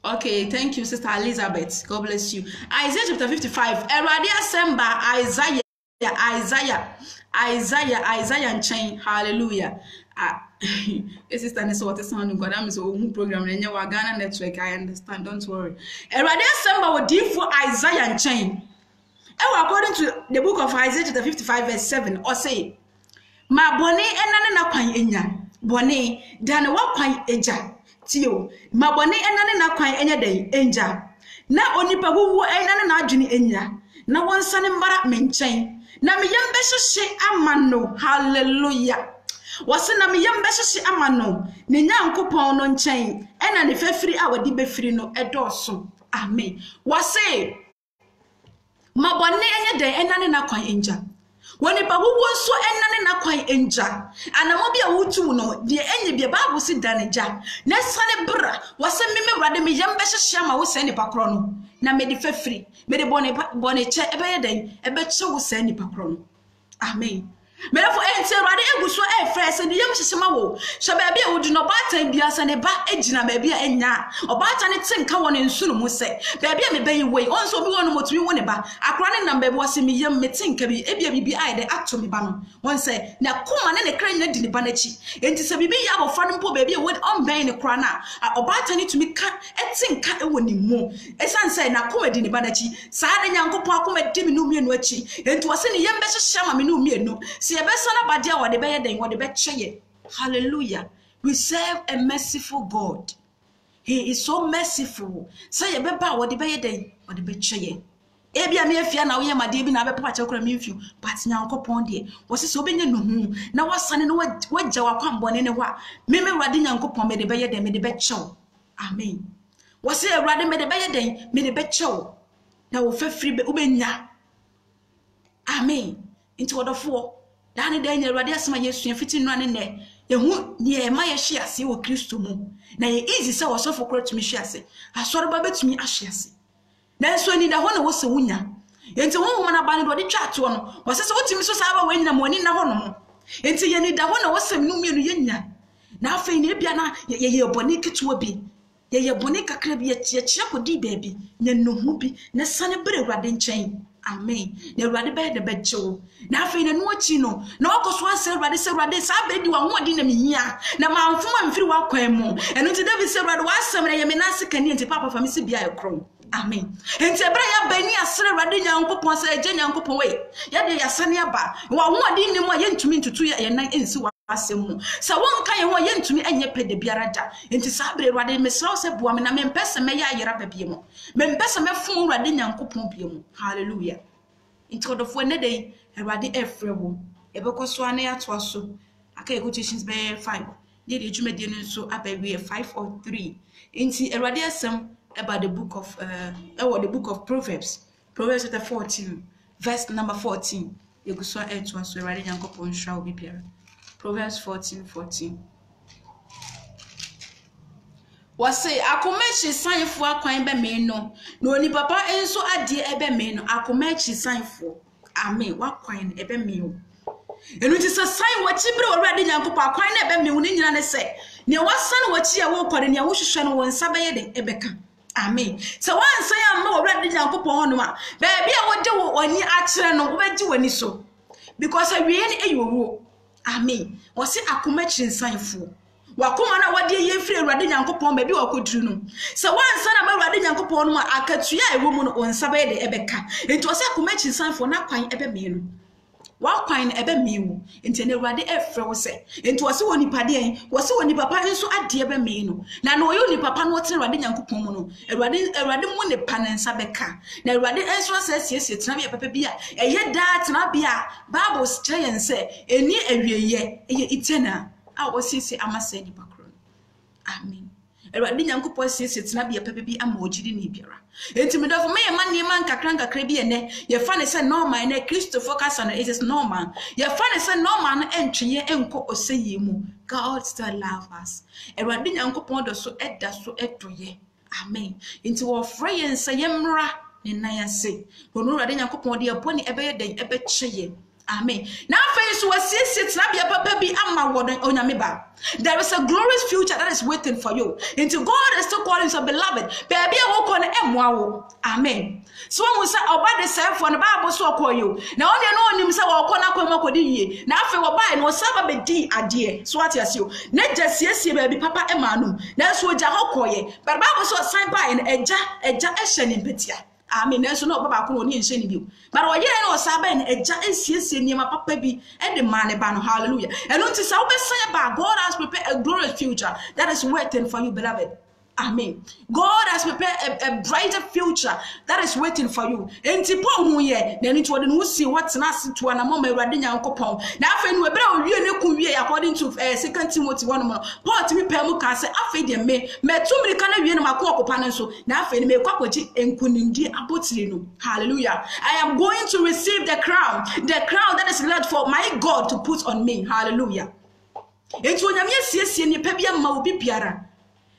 Okay, thank you, Sister Elizabeth. God bless you. Isaiah chapter 55. Erade asemba Isaiah and chain. Hallelujah. Sister Nessa, what is sounding God? I'm so program in your Ghana network. I understand. Don't worry. Erade asemba would deal for Isaiah and chain. According to the book of Isaiah chapter 55 verse 7, or say, Ma bone enane na kwan enya. Bone dan wa kwan eja. Tio, ma bone enane na kwan enya den enja. Na onipa wuwu enane na adwene enya. Na wonsane mbara menchen. Na meyembe hyehye amano. Hallelujah. Wase na meyembe hyehye amano. Ne nyankopon no nchen. Ena ne fafiri a wadi befiri no edoso. Amen. Wase ma bone enya den enane na kwan enja. When it so enane na kwan enja anamobi a wutu no de enye bia Bible si daneja na sane bra wase meme wrade me yembe hyehye ma wo se nipa kro no na me de fafiri me de bone che ebe den ebe che wo se nipa kro no. Amen. Me for ente wrade eguso e frese de yem hyehye ma wo hye ba bia wo du no batan bia se ne ba egina ba bia enya obata ne tinka won nsu no mu se ba bia me bayi we onso bi won motumi wo ne ba akra ne namba bi wase me yem me tinka bi ebia bibi ai de ato me ba no won se na kuma ne kra nya di ne ba na chi enti se bibi ya bofa no mpo ba bia wo on ban ne kra na obata ne tumi ka etinka e woni mu esan se na kuma di ne ba na chi saa de nyankopon akoma di me no mienu achi enti wase ne yem be hyehye ma me no mienu se ebesana badia wode be yeden wode be cheye. Hallelujah. We serve a merciful God. He is so merciful. Say ye beba wode be yeden wode be cheye. Ebia me afia na wo ye made bi na be pa chekora me mfiu but nyankopon de wo se obenye no hu na wasane no wagya wakwambone ne ho a me wrade nyankopon me de be yeden me de be chew. Amen. Wo se wrade me de be yeden me de be chew na wo fafiri be ubenya. Amen. Into wodofo dane da nya Awurade asema Yesu afiti no ane ne ye hu ye ma ye hye ase wo Kristo mu na ye easy se wo sofo kro tumi hye ase asore ba betumi ahye ase na so ni da ho na wo se wunya enti wo ho na ba ne do de twa ato no wo se se wotumi so sa ba wanyina mo ni na ho no mo enti ye ni da ho na wo se no mienu ye nya na afei ne bia na ye boni ketewa bi ye boni kakra bi ye chia kodi baabi nya no hu bi na sane bere Awurade nchen. Amen. Na Awurade be de becho. Na afei na no achi no. Na wakoso anse Awurade se Awurade sa be di wa ho odi na mehia. Na manfoma mfiri wa kwan mu. Eno ti David se Awurade wa asem na ye me na ase kani enti papa fami se bia ye krom. Amen. Enti ebra ya bani asere Awurade nyankopon se eje nyankopon we. Ya de ya sane aba. Wa ho odi ni mu a ye ntumi ntutu ye nan ensi wa asemu. Sa wonka ye ho ye ntumi enye pede biara da. Enti sa bre Awurade mesraw se boa me na me mpese me ya yera ba bie mu. Me mpese me fun Awurade nyankopon bie mu. Hallelujah. Into the phone day, Awurade efrewo. Ebekoso ane ato so. Aka quotations be 5. Dey the jumedi no so abawie 5 or 3. Into Awurade asem about the book of Proverbs. Proverbs chapter 14, verse number 14. Yeguso ato so Awurade nyankopon hwa obi biara. Proverbs 14:14. Wase akomechi sanfo akwan be me no na oni papa enso ade ebe me no akomechi sanfo amen wakwan ebe me o enu ti se san wachi bre Awurade nyankopon akwan na ebe me wo ni nyina ne se ne wasan wachi a wo kore ne wo hwehwe no won sa be ye de ebeka. Amen. So wan san ya ma Awurade nyankopon hono a ba bia wo de wo oni a kire no wo beji wani so because awie ne eyowo. Amen. Wase akomechi sanfo wakoma na wade ye firi Awurade nyankopon ba bi wakoduru no se wansa na Awurade nyankopon no akatua ewo mu no onsa ba de ebeka enti wose akomachi sanfo na kwan ebe me no wakwan ebe me wo enti na Awurade efre wo se enti wose woni pade wose woni papa enso ade ebe me no na na oyo ni papa no wote Awurade nyankopon mu no Awurade mu ne panensa beka na Awurade enso asiesie tena bia papa bia eye da tena bia Bible say se eni awieye eye itena a wasisi amaseni bakron. Amen. Awurade Nyankopɔn siesie tenabea papa bi ama ogyidi ne biara. Enti medofo me ye man ne man kakra bi ene ye fa ne se normal na Christopher kasa no it is normal. Ye fa ne se normal no entweye enko oseyi mu. God still love us. Awurade Nyankopɔn do so eda so edoye. Amen. Enti wo frɛ ye nsa ye mra ne nan ase. Ono Awurade Nyankopɔn de abɔ ne ebeye den ebekye. Amen. Now face was sits onyame ba. There is a glorious future that is waiting for you. Into God is still calling so beloved. Baby, I walk on emwawo. Amen. So when we say about the self for the Bible so call you. Now only know him say wakona kwa ye. Now fe wabai no saba be di adie. So what you? Not just yes baby papa emanu. That's what Jahokoye. But Bible so sign by and eja eshen in petia. Amen. Nenso no baba ko oni enhye ni bi. But wo yere no osaba en eja esiesie niema papa bi e de man ba no hallelujah. And until say we say about God has prepared a glorious future that is waiting for you beloved. Amen. God has prepared a brighter future that is waiting for you. Enti po hu ye na ni to de no see what na to na mama Awurade Nyankopon. Na afa nu ebere o wie ne ku wie according to 2 Timothy 1 Paul timi pa mu ka say afa de me tumri ka na wie na makọ okopa ne so na afa ni me kwakoji enkunimdi abotire no. Hallelujah. I am going to receive the crown that is left for my God to put on me. Hallelujah. Enti onyame asiesie ni pa bia ma obi biara.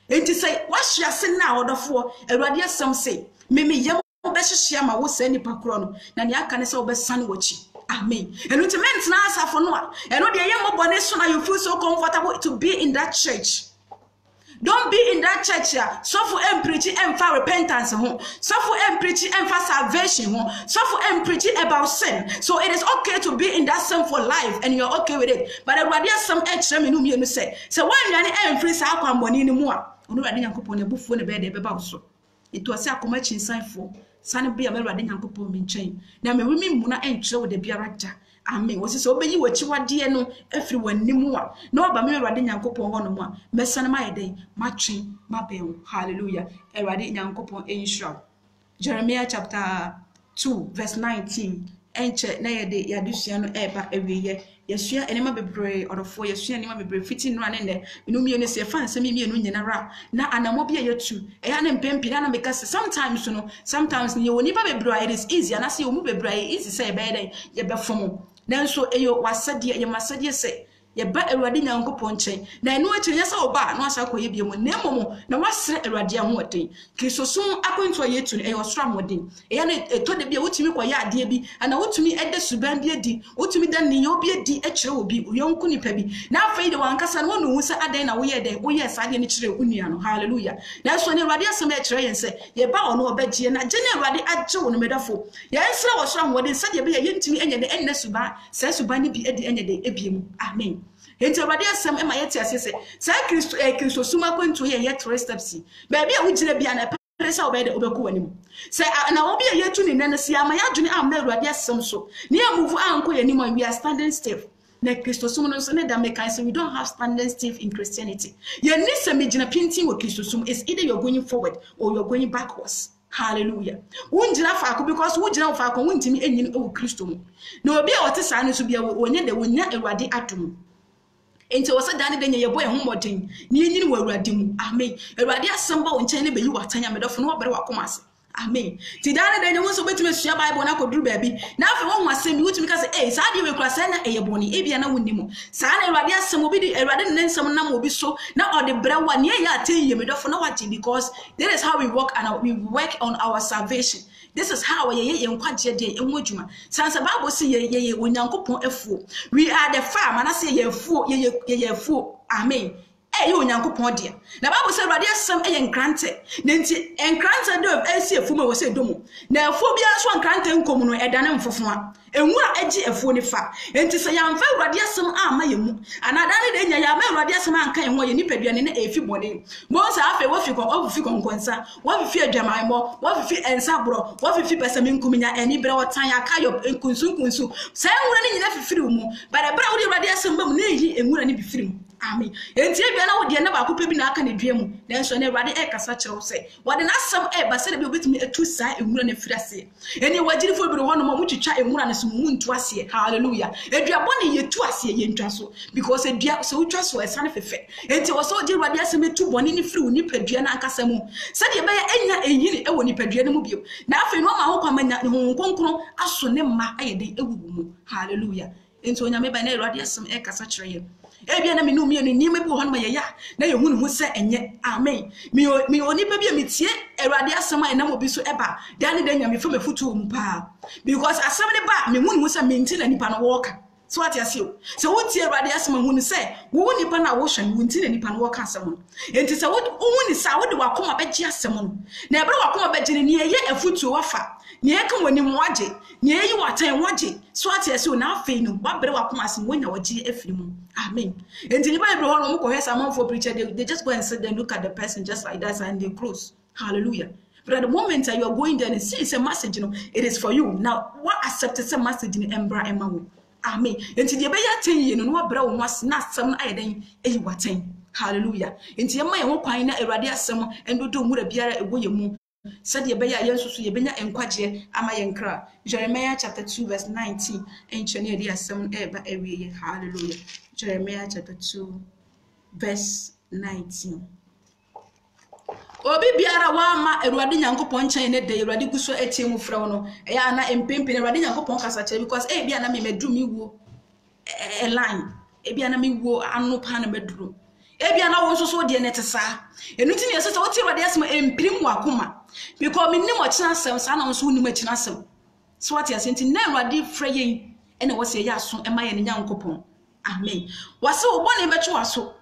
Enti say wahia se na odofo Awurade asem say meme yam obehihia ma wo sa nipa kro no na ne aka ne say obesane wachi. Amen. And with men na asafo no a eno de yam bone so na you feel so comfortable to be in that church. Don't be in that church here. Suffer and preach and for repentance home. Suffer and preach and for salvation home. Suffer and preach about sin. So it is okay to be in that sinful life and you're okay with it. But Awurade some extra me no me say. So when you are in free sa akwamboni ni mu a, ono Awurade Nyankopon ebufuo ne be de beba so. Itu ase akoma chinsanfo. Sane bia Awurade Nyankopon me nchen. Na me wimi mu na entwe wo de biara ja. Amen. Wasi so obeyi wachiwade no afiri wanimu a na oba me Awurade Nyankopon ho no mu a mesane ma yeden matwe mabew. Hallelujah. Awurade Nyankopon enhira. Jeremiah chapter 2 verse 19 enche na yede yadusua no eba ewiye yesua enema bebre odofo yesua enema bebre fiti no ane ne enu mie ne se fa nsem mie no nyinara na anamo bia yetu eya ne mpempi na make sometimes ne woni ba bebre it is easy and as you mu bebre easy say be den ye befom nanso eyo wasade ye masade se ye ba Awurade Nyankopon nchen na enu akire yesa oba no asa koye biemu na emomo na wasere Awurade ahoden Kristosum akonto yetu eyo sra hoden eya na etode bia wotumi koye ade bi ana wotumi ede suban bi edi wotumi da ne yo bi edi akire obi uyonku nipa bi na afei de wankasa na wonu se aden na woye den woye sade ne kire unua no hallelujah na so ne Awurade asem akire yense ye ba ono obagye na gye ne Awurade agye wo no medafo ye nsra wo sra hoden sade bia yentumi enye de enne suban sa suban ne bi edi enye de ebiemu amen. Enti Awurade asem ema yeti asese sa Kristo suma kwanto ye 3 steps baby a wugire bia na presa obede obeku wanim say na obi a yetu ni nanasi ama ya dwene am na Awurade asem so ne amuvu anko yanim we are standing stiff na Kristo sum no so ne da make say we don't have standing stiff in Christianity ye ni se megina pintin with Kristo sum is either you're going forward or you're going backwards. Hallelujah. Wunjira faako because wunjira faako wuntimi enyini o Kristo mu na obi a wote sa no so bia wonye de wonya Awurade adom. Enti wasa dane de ye boy ho modin ni enyini wa Awurade mu amen. Awurade asamba wo nchen ne beyi watanya medofo no obere wakoma ase amen. Ti dane de nwo so betime sua Bible na koduru baabi na afa won wasem wutumi ka se sa de we kura sa na eyeboni ebia na wonnimu sa na Awurade asem obi di Awurade ne nsem na obi so na ode brewa ne ya atenye medofo na waje because that is how we work and we work on our salvation. This is how ye nkwaje de enwodwuma sansa Bible say ye onyankopon afuo we are the farm and say ye afuo ye afuo amen ye onyankopon de na Bible say Awurade asem ye nkrante na nti nkrante de esi afuo ma wo say domo na afuo bia so nkrante nkom no edane mfofoa enwura agi afuo ne fa enti say yamfa Awurade asem ama ye mu anadane de nya ya ma Awurade asem anka ye ho ye nipaduane na efi bode mo sa afa wo fi konkonsa wo fi adwamanmo wo fi ensabro wo fi pesame nkuminya eni bre wotan akayo kunsu say enwura ne nyina fifiri mu but ebra wo de Awurade asem bam na eyi enwura ne bifiri mu Amen. Enti e bia na wo de na ba ko pe bi na aka ne dua mu. Nanso na Awurade e kasa kyerɛw sɛ wode na asɛm e ba sɛ de bi obetumi etu saa enwura na firi ase. Eni wagirifo bi ho no mo twitwa enwura na so mu ntu ase. Hallelujah. Edua bɔ ne yetu ase ye ntwa so because edua so utwa so esane fefe. Enti wo so de Awurade asɛm etu bɔne ne firi wo nipadua na ankasa mu. Sɛ de be ya enya enyini e wo nipadua ne mu bio. Na afei no ma ho kwamanya ne ho nkonkron aso ne ma ayede ewuwu mu. Hallelujah. Enti onyame ba na Awurade asɛm e kasa kyerɛ ye. Ebia na menu mi ni ma bi ho na ye ya na ye hu ne ho se enye amen mi oni pa bi metie Awurade asem a na mo bi so eba da ne da nyame fa mafutu mu pa because asem ne ba me hu ne ho se menti na nipa no woka so what ase o se wo tie Awurade asem hu ne se wo nipa na wo hwe menti na nipa no woka asem no enti se wo hu ne sa wo de wakoma beji asem no na ebe wakoma beji ne ye afutu wafa ne ye kan wani mu waje ne ye yi watan waje so what ase o na afei no wabere wakoma asem wonya waje afiri mu. Amen. Until the Bible, for preacher, they just go and sit there and look at the person just like that and they close. Hallelujah. But at the moment that you are going there and see it's a message, it is for you. Now, what accepts a message in Embra Emma? Amen. Until the Bayer 10 years, no one brown was not some idea, a watain. Hallelujah. Until my own kind of a radia summer and do would appear a way more. Said the Bayer Yesu Yabena and Quaje, Amayankra. Jeremiah chapter 2, verse 19. Ancient idea, some ever every hallelujah. Jeremiah chapter 2, verse 19. Obi biara wa ma Awurade Nyankopɔn nkyɛn ne de Awurade guso etie mu frɛ no ɛya na empempe Awurade Nyankopɔn kasa kyerɛ because bia na me medu mi wo line bia na me wo anu pa na meduro bia na wo nso so de ne tesa enu ti ne sɛ wo tie Awurade asɛm empirim wa koma because me nim ɔkyena asɛm sa na nso nim ɔkyena asɛm so what you saying na Awurade frɛ yɛn ɛna wo sɛ yɛ aso ɛma yɛ ne Nyankopɔn. Amen. Wase obone betu waso.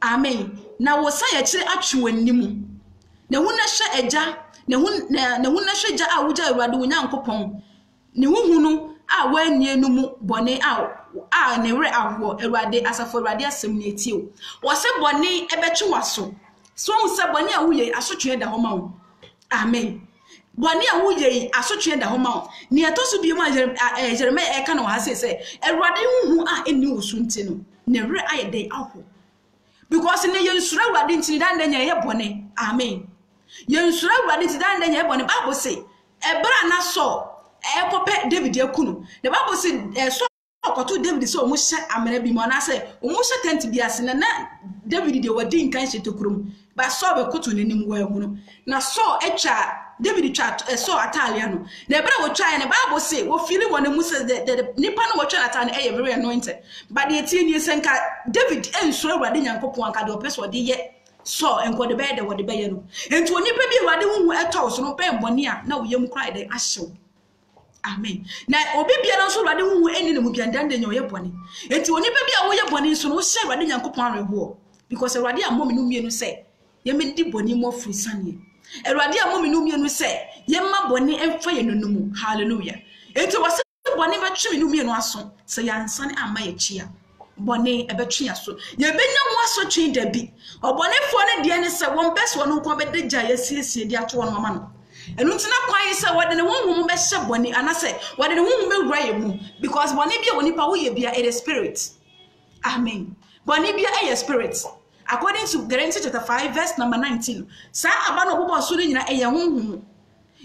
Amen. Na wosa ye kire atwe wanimu. Na hu na hye eja, na hu na hye eja a wuja Awurade wo Nyankopɔn. Ne hu no a wani enu mu bone a ne wre awo Awurade asafo Awurade asem na etio. Wase bone ebetu waso. So hu se bone a wuye asotwe da homa wo. Amen. Boni a wuye asotwe da homa ne etoso bi mu Jeremiah eka na wa se Awurade hu a eni osunti no ne wre ayede aho because ne yensura Awurade ntini dan da nya ye bone. Amen. Yensura Awurade ntini dan da nya ye bone. Bible say ebra na so ekope David ekunu the Bible say so okoto David so omo hye amena bi mo na say omo hye tent bi ase na David de wadi nkan hye tokurum ba so be koto nanim wa hu no na so etwa David chat so Atalia no na ebra wo try na Bible say wo feel won mu say the nipa no wo try Atalia na very anointed but the tie ni senka David enso Awurade Nyankopɔn aka de opeso de ye so enko de be de wo de be ye no enti onipa bi Awurade hu eto so no pe mboni a na wo yem cry de ahyew. Amen. Na obi bia no so Awurade hu eni ne mu bia ndande nya wo ye boni enti onipa bi a wo ye boni so no wo hye Awurade Nyankopɔn reho because Awurade amom no mienu say ye me di boni mo firi sane Awurade amom no mienu say ye ma boni emfa ye nonumu. Hallelujah. Enti wo se boni ba twi no mienu aso se ya nsane amma ye chia boni ebetwi aso ye benya mo aso twi da bi obonefo ne de ne se won beso no nko be degya ye siesie de ato no mama no enu ntina kwan se wode ne honhom be hye boni anase wode ne honhom be wura ye mu because boni bia woni pa wo ye bia it is spirit. Amen. Boni bia e spirit. According to Galatians chapter 5 verse number 19, sa aba no bobo so nyina eye honhom.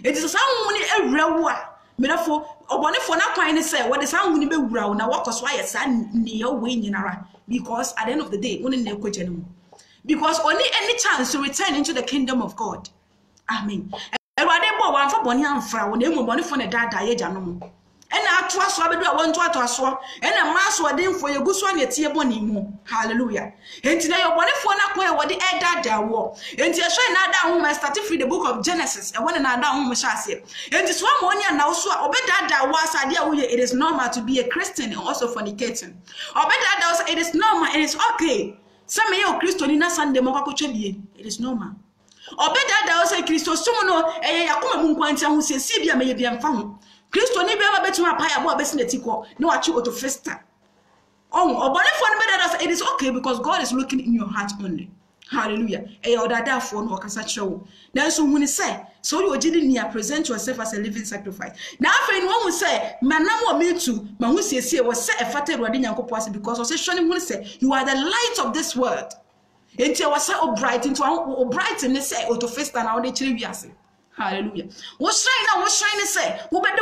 Enti sa honhom ni ewura wo a merefo obonefo na kwan ni say what sa honhom ni be wura wo na wakoso aye sa ne ye we nyinara because at the end of the day woni na ekogye no because only any chance to return into the kingdom of God. Amen. Ewade bo wan fa boni amfra wo na emu bonefo na dada ye gya no mo ena ato aso abedu a wonto ato aso ena ma aso odemfo ye guso na tie boni mu. Hallelujah. Enti na yo bonefo na kwa wode edada wo enti ehwe na ada ho ma start free the book of Genesis e wona na ada ho mo hyase enti so am oni na wo so obedada wo asade a wo ye it is normal to be a Christian and also fornicating obedada wo it is normal and it's okay some me o Christian na Sunday mo kwakotwa bie it is normal obedada wo say Christo sumo no yakoma mu nkwanti ho se si bia me ye bia mfa ho Christo ni bia betuma pa ya bo abesi netiko na wachi auto festa. Oh, obonefo no better it is okay because God is looking in your heart only. Hallelujah. Odada for no kasa kyerɛ. Nanso hu ne sɛ so you ogidi nia present yourself as a living sacrifice. Na afei no hu sɛ manam wo metu ma hu siesie wo sɛ ɛfata Awurade Nyankopɔn ase because ɔsɛ hwɛ ne hu sɛ you are the light of this world. Enti wasa o bright into o bright ne sɛ o to face na wo de kyerɛ wiase. Hallelujah. Wo shine say wo bɛde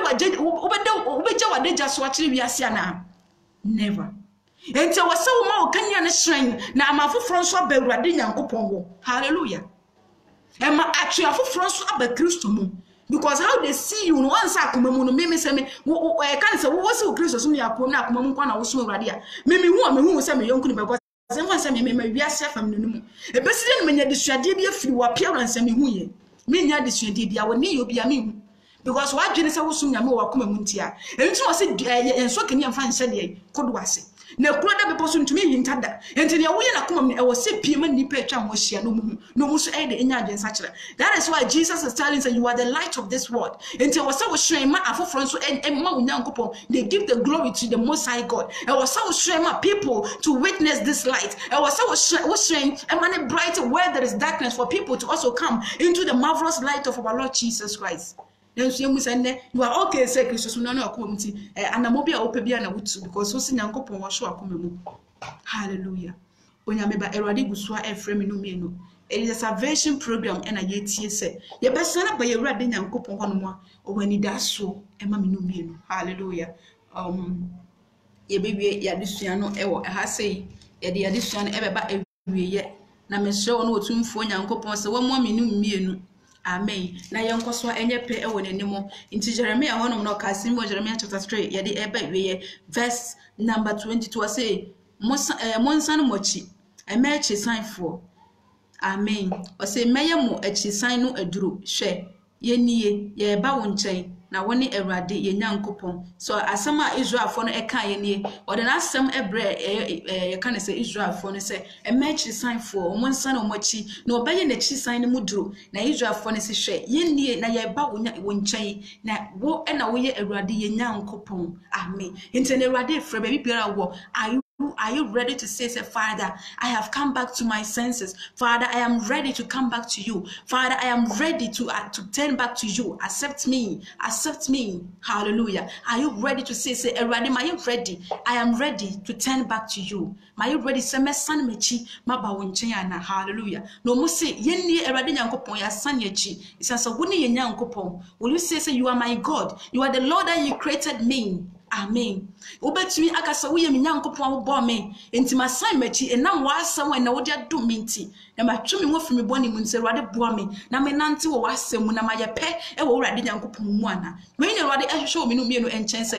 wadagya so akyerɛ wiase ana. Never. Enti wasa wo ma o kanya ne shine na amafoforo nso aba Awurade Nyankopɔn wo. Hallelujah. Emma actually afoforo nso aba Kristo mu. Because how they see you no once akoma mu no me say me can say wo se Kristo so me akoma na akoma mu kwa na wo so Awurade a. Me hu say me yonku ni because one say me wiase afam no mu. Ebeside no menya desuade bi afiri wo appearance me hu ye. Me nya desuade bi a wo ne obi a me hu. Because what dwene say wo so nyame wo akoma mu ntia. Enti wo se enso kani amfa nhyɛ de kodo ase. Na kura da bebo so ntumi hintada enti ne wo ye na komam ne e wo se piema nipa atwa ho hia no mu so e de enya adwensa kire. That is why Jesus is telling us you are the light of this world. Enti wo se wo hwen ma afoforo nso ma wo Nyankopon, they give the glory to the Most High God. E wo se wo hwen ma people to witness this light. E wo se wo hwen e ma ne bright where there is darkness for people to also come into the marvelous light of our Lord Jesus Christ. Then you are okay, say Christus no community and amobia opebia na wutu because so sin Nyankopon wo hwe akoma mu. Hallelujah. Onyameba Erade gusua efrem no mienu. It is a salvation program and a yetie say. Ye besana ba Erade Nyankopon hono mo owani da so ema me no mienu. Hallelujah. Ye bewie ya desua no ewo ha sei ye de ya desua no ebeba ewie na mesre wo no otumfo Nyankopon se wo mo me no mienu. Amen. Na yenkoso enye pe e wonanimo. Inti Jeremiah honom no kasim Jeremiah chapter 3 ye de eba we verse number 22 say monsan mochi emechi sign for. Amen. O say meye mo echi sign no aduro hwe ye nie ye ba wo nchen na woni Awurade ye Nyankopon. So asama Israel for no eka ye nie o de na asem ebre ye kan say Israel for no say emechi sign for monsan mochi na obeye na chi sign no muduro na Israel for no say hwe ye nie na ye ba wo nchen na wo e na wo ye Awurade ye Nyankopon. Amen. Inte na Awurade frɛ ba biara wo Are you ready to say, Father, I have come back to my senses. Father, I am ready to come back to you. Father, I am ready to turn back to you. Accept me. Accept me. Hallelujah. Are you ready to say, Eradim, are you ready? I am ready to turn back to you. Are you ready? Say, son mechi, mabawunchayana. Hallelujah. No more say, Yenni Eradim Yankopon, ya son yechi. It says, Wuni Yankopon. Will you say, you are my God? You are the Lord that you created me. Amen. Obetumi akasa wo ye me Nyankopon wo bo me enti masan machi enam wa asam na wo dia do minti na matwumi wo fimi boni mu nse Awurade bo me na me nante wo asam mu na maye pe e wo Awurade Nyankopon mu ana we ne Awurade ehwehwe wo me no mienu enchense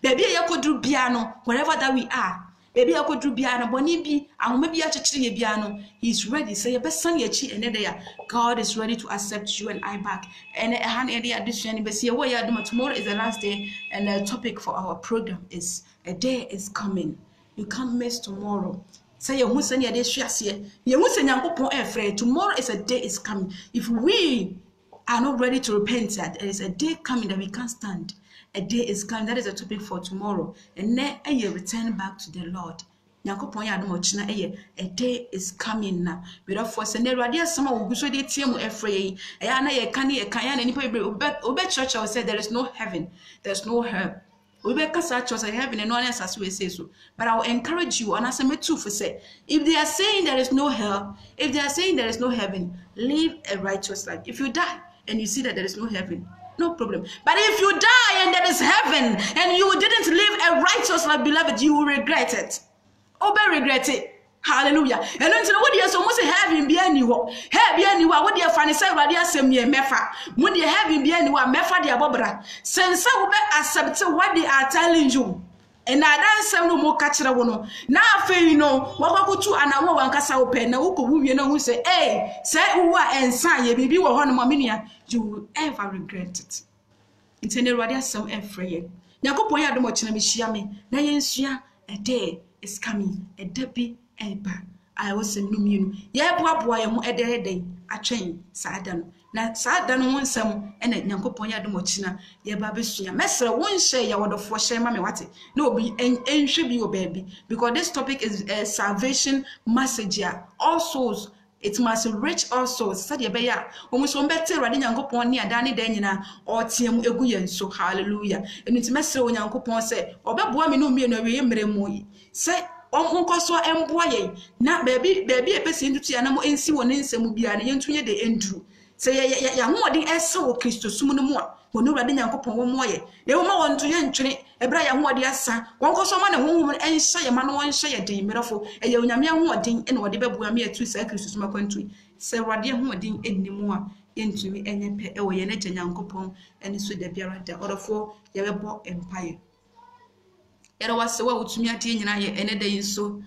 baby yakoduru bia no wherever that we are baby yakoduru bia no boni bi ahoma bi akyekyere ye bia no he is ready say ye besan ye chi ene dey God is ready to accept you and I back and han e dey addition be say we ya do tomorrow is the last day and the topic for our program is a day is coming. You can't miss tomorrow. Say you must send your day share. You must send Nyankopon afraid. Tomorrow is a day is coming. If we are not ready to repent, that there is a day coming that we can't stand. A day is coming. That is a topic for tomorrow. And then you return back to the Lord. Nyankopon ya no china a day is coming now. Therefore, say never dear some will so they team afraid. Na ye can ye can any people church will say there is no heaven, there's no hell. We be kasa church heaven and no one else as we say so. But I will encourage you and I say me too for say if they are saying there is no hell, if they are saying there is no heaven, live a righteous life. If you die and you see that there is no heaven, no problem. But if you die and there is heaven and you didn't live a righteous life, beloved, you will regret it. Obe regret it. Hallelujah. And until what you so much heaven be anywhere. Have be anywhere. What you find is radia sem ye mefa. When you heaven be anywhere, mefa dia bobra. Sense will be accept what they are telling you. And I dance some no more catch no. Now fair you know what go to an hour one cassa open na who you know who say, hey, say who are and sign ye baby or one mominia, you will ever regret it. It's any radia some efraye. Yakopon ya do much na mishia me. Na yensua a day is coming. A debi eba. I was a numium. Ye boa ye mo ede atwen saada no. Na saada no wonsam ene Nyankopon ya do mochina ye ba besua. Mesre won share ya wodofo share ma me wate. Na obi enhwe bi o baabi because this topic is a salvation message here. All souls it must reach also said ye beya almost one better running yankopon near Danny Danina or Tim Eguyen so hallelujah and it's messy when yankopon say or beboa me no me no remember say Uncle so emboye na baby a person to Tianamo and see one in some be an entry de Andrew. Say ya more than as so Christo Sumuno. When no radin yankopon one more. They will want to entry a brian what dear son. One goes on a woman and say a man one say a day miracle a young wedding and what the babu mere 2 seconds to my country. Say radiant wedding any more into me and pay away and yankopon and so the beer the other 4 Yellow Empire. Yet was so to me at any day so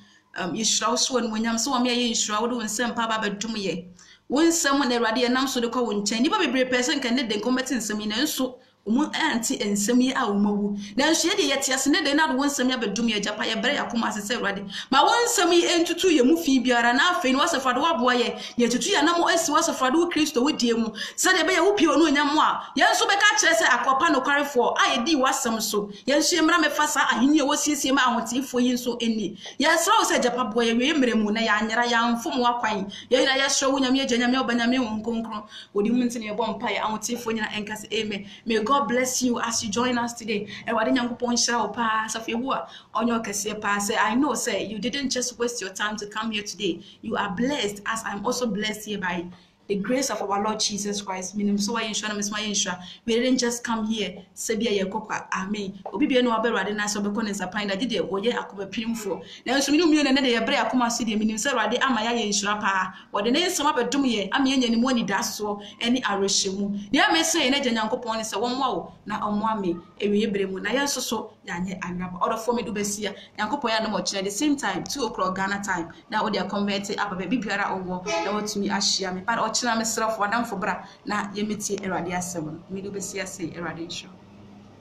you shall swan when I'm so I'm shroud and send Papa to me. When someone a radiant so the call chain, you be person can let them combat in some in so auntie and semi our now she had yet yes, and they not want some ever do me a japaya berry akuma say ready. My one semi into 2 year movie be an affair was a fadwa boy, yet to 2 year no s was a fadu Christo with you. Said a bear whoop you no yamwa. Yan so be catch us a copano carry for I did was some so. Yan she ram a fassa, I knew what she see my for you so any. Yes, so said Japa boy, remember Muna yan from Waquine. Yan I show when you're Janamel Banamil Concro. Would you mention your bonfire? I want to for your anchors, amen. May God bless you as you join us today. And what young point shall pass of your on your pass. I know, say you didn't just waste your time to come here today. You are blessed, as I'm also blessed here by the grace of our Lord Jesus Christ. Meaning, so I ensure Miss my ensure we didn't just come here. Sebia Yakoka, amen. Obi no abe rade na so be kono nsapan da dide oye akoba pirimfo. Na so minnu na de yebre akoma so de minim se rade ama ya ensure pa. Wo de ne nsoma bedum ye ama nya nimu ani daso eni arehwemu. Ne am say na Nyankopon ne se wonwa wo na omo ame ewie bremu na yenso so yanye anraba. Order for me do besia. Nyankopon ya no mo kire the same time 2 o'clock Ghana time. Na wo de convert aba be biara owo na watumi ahia me. But china me srafo adam for bra na yemeti erade asem me do besia say erade show.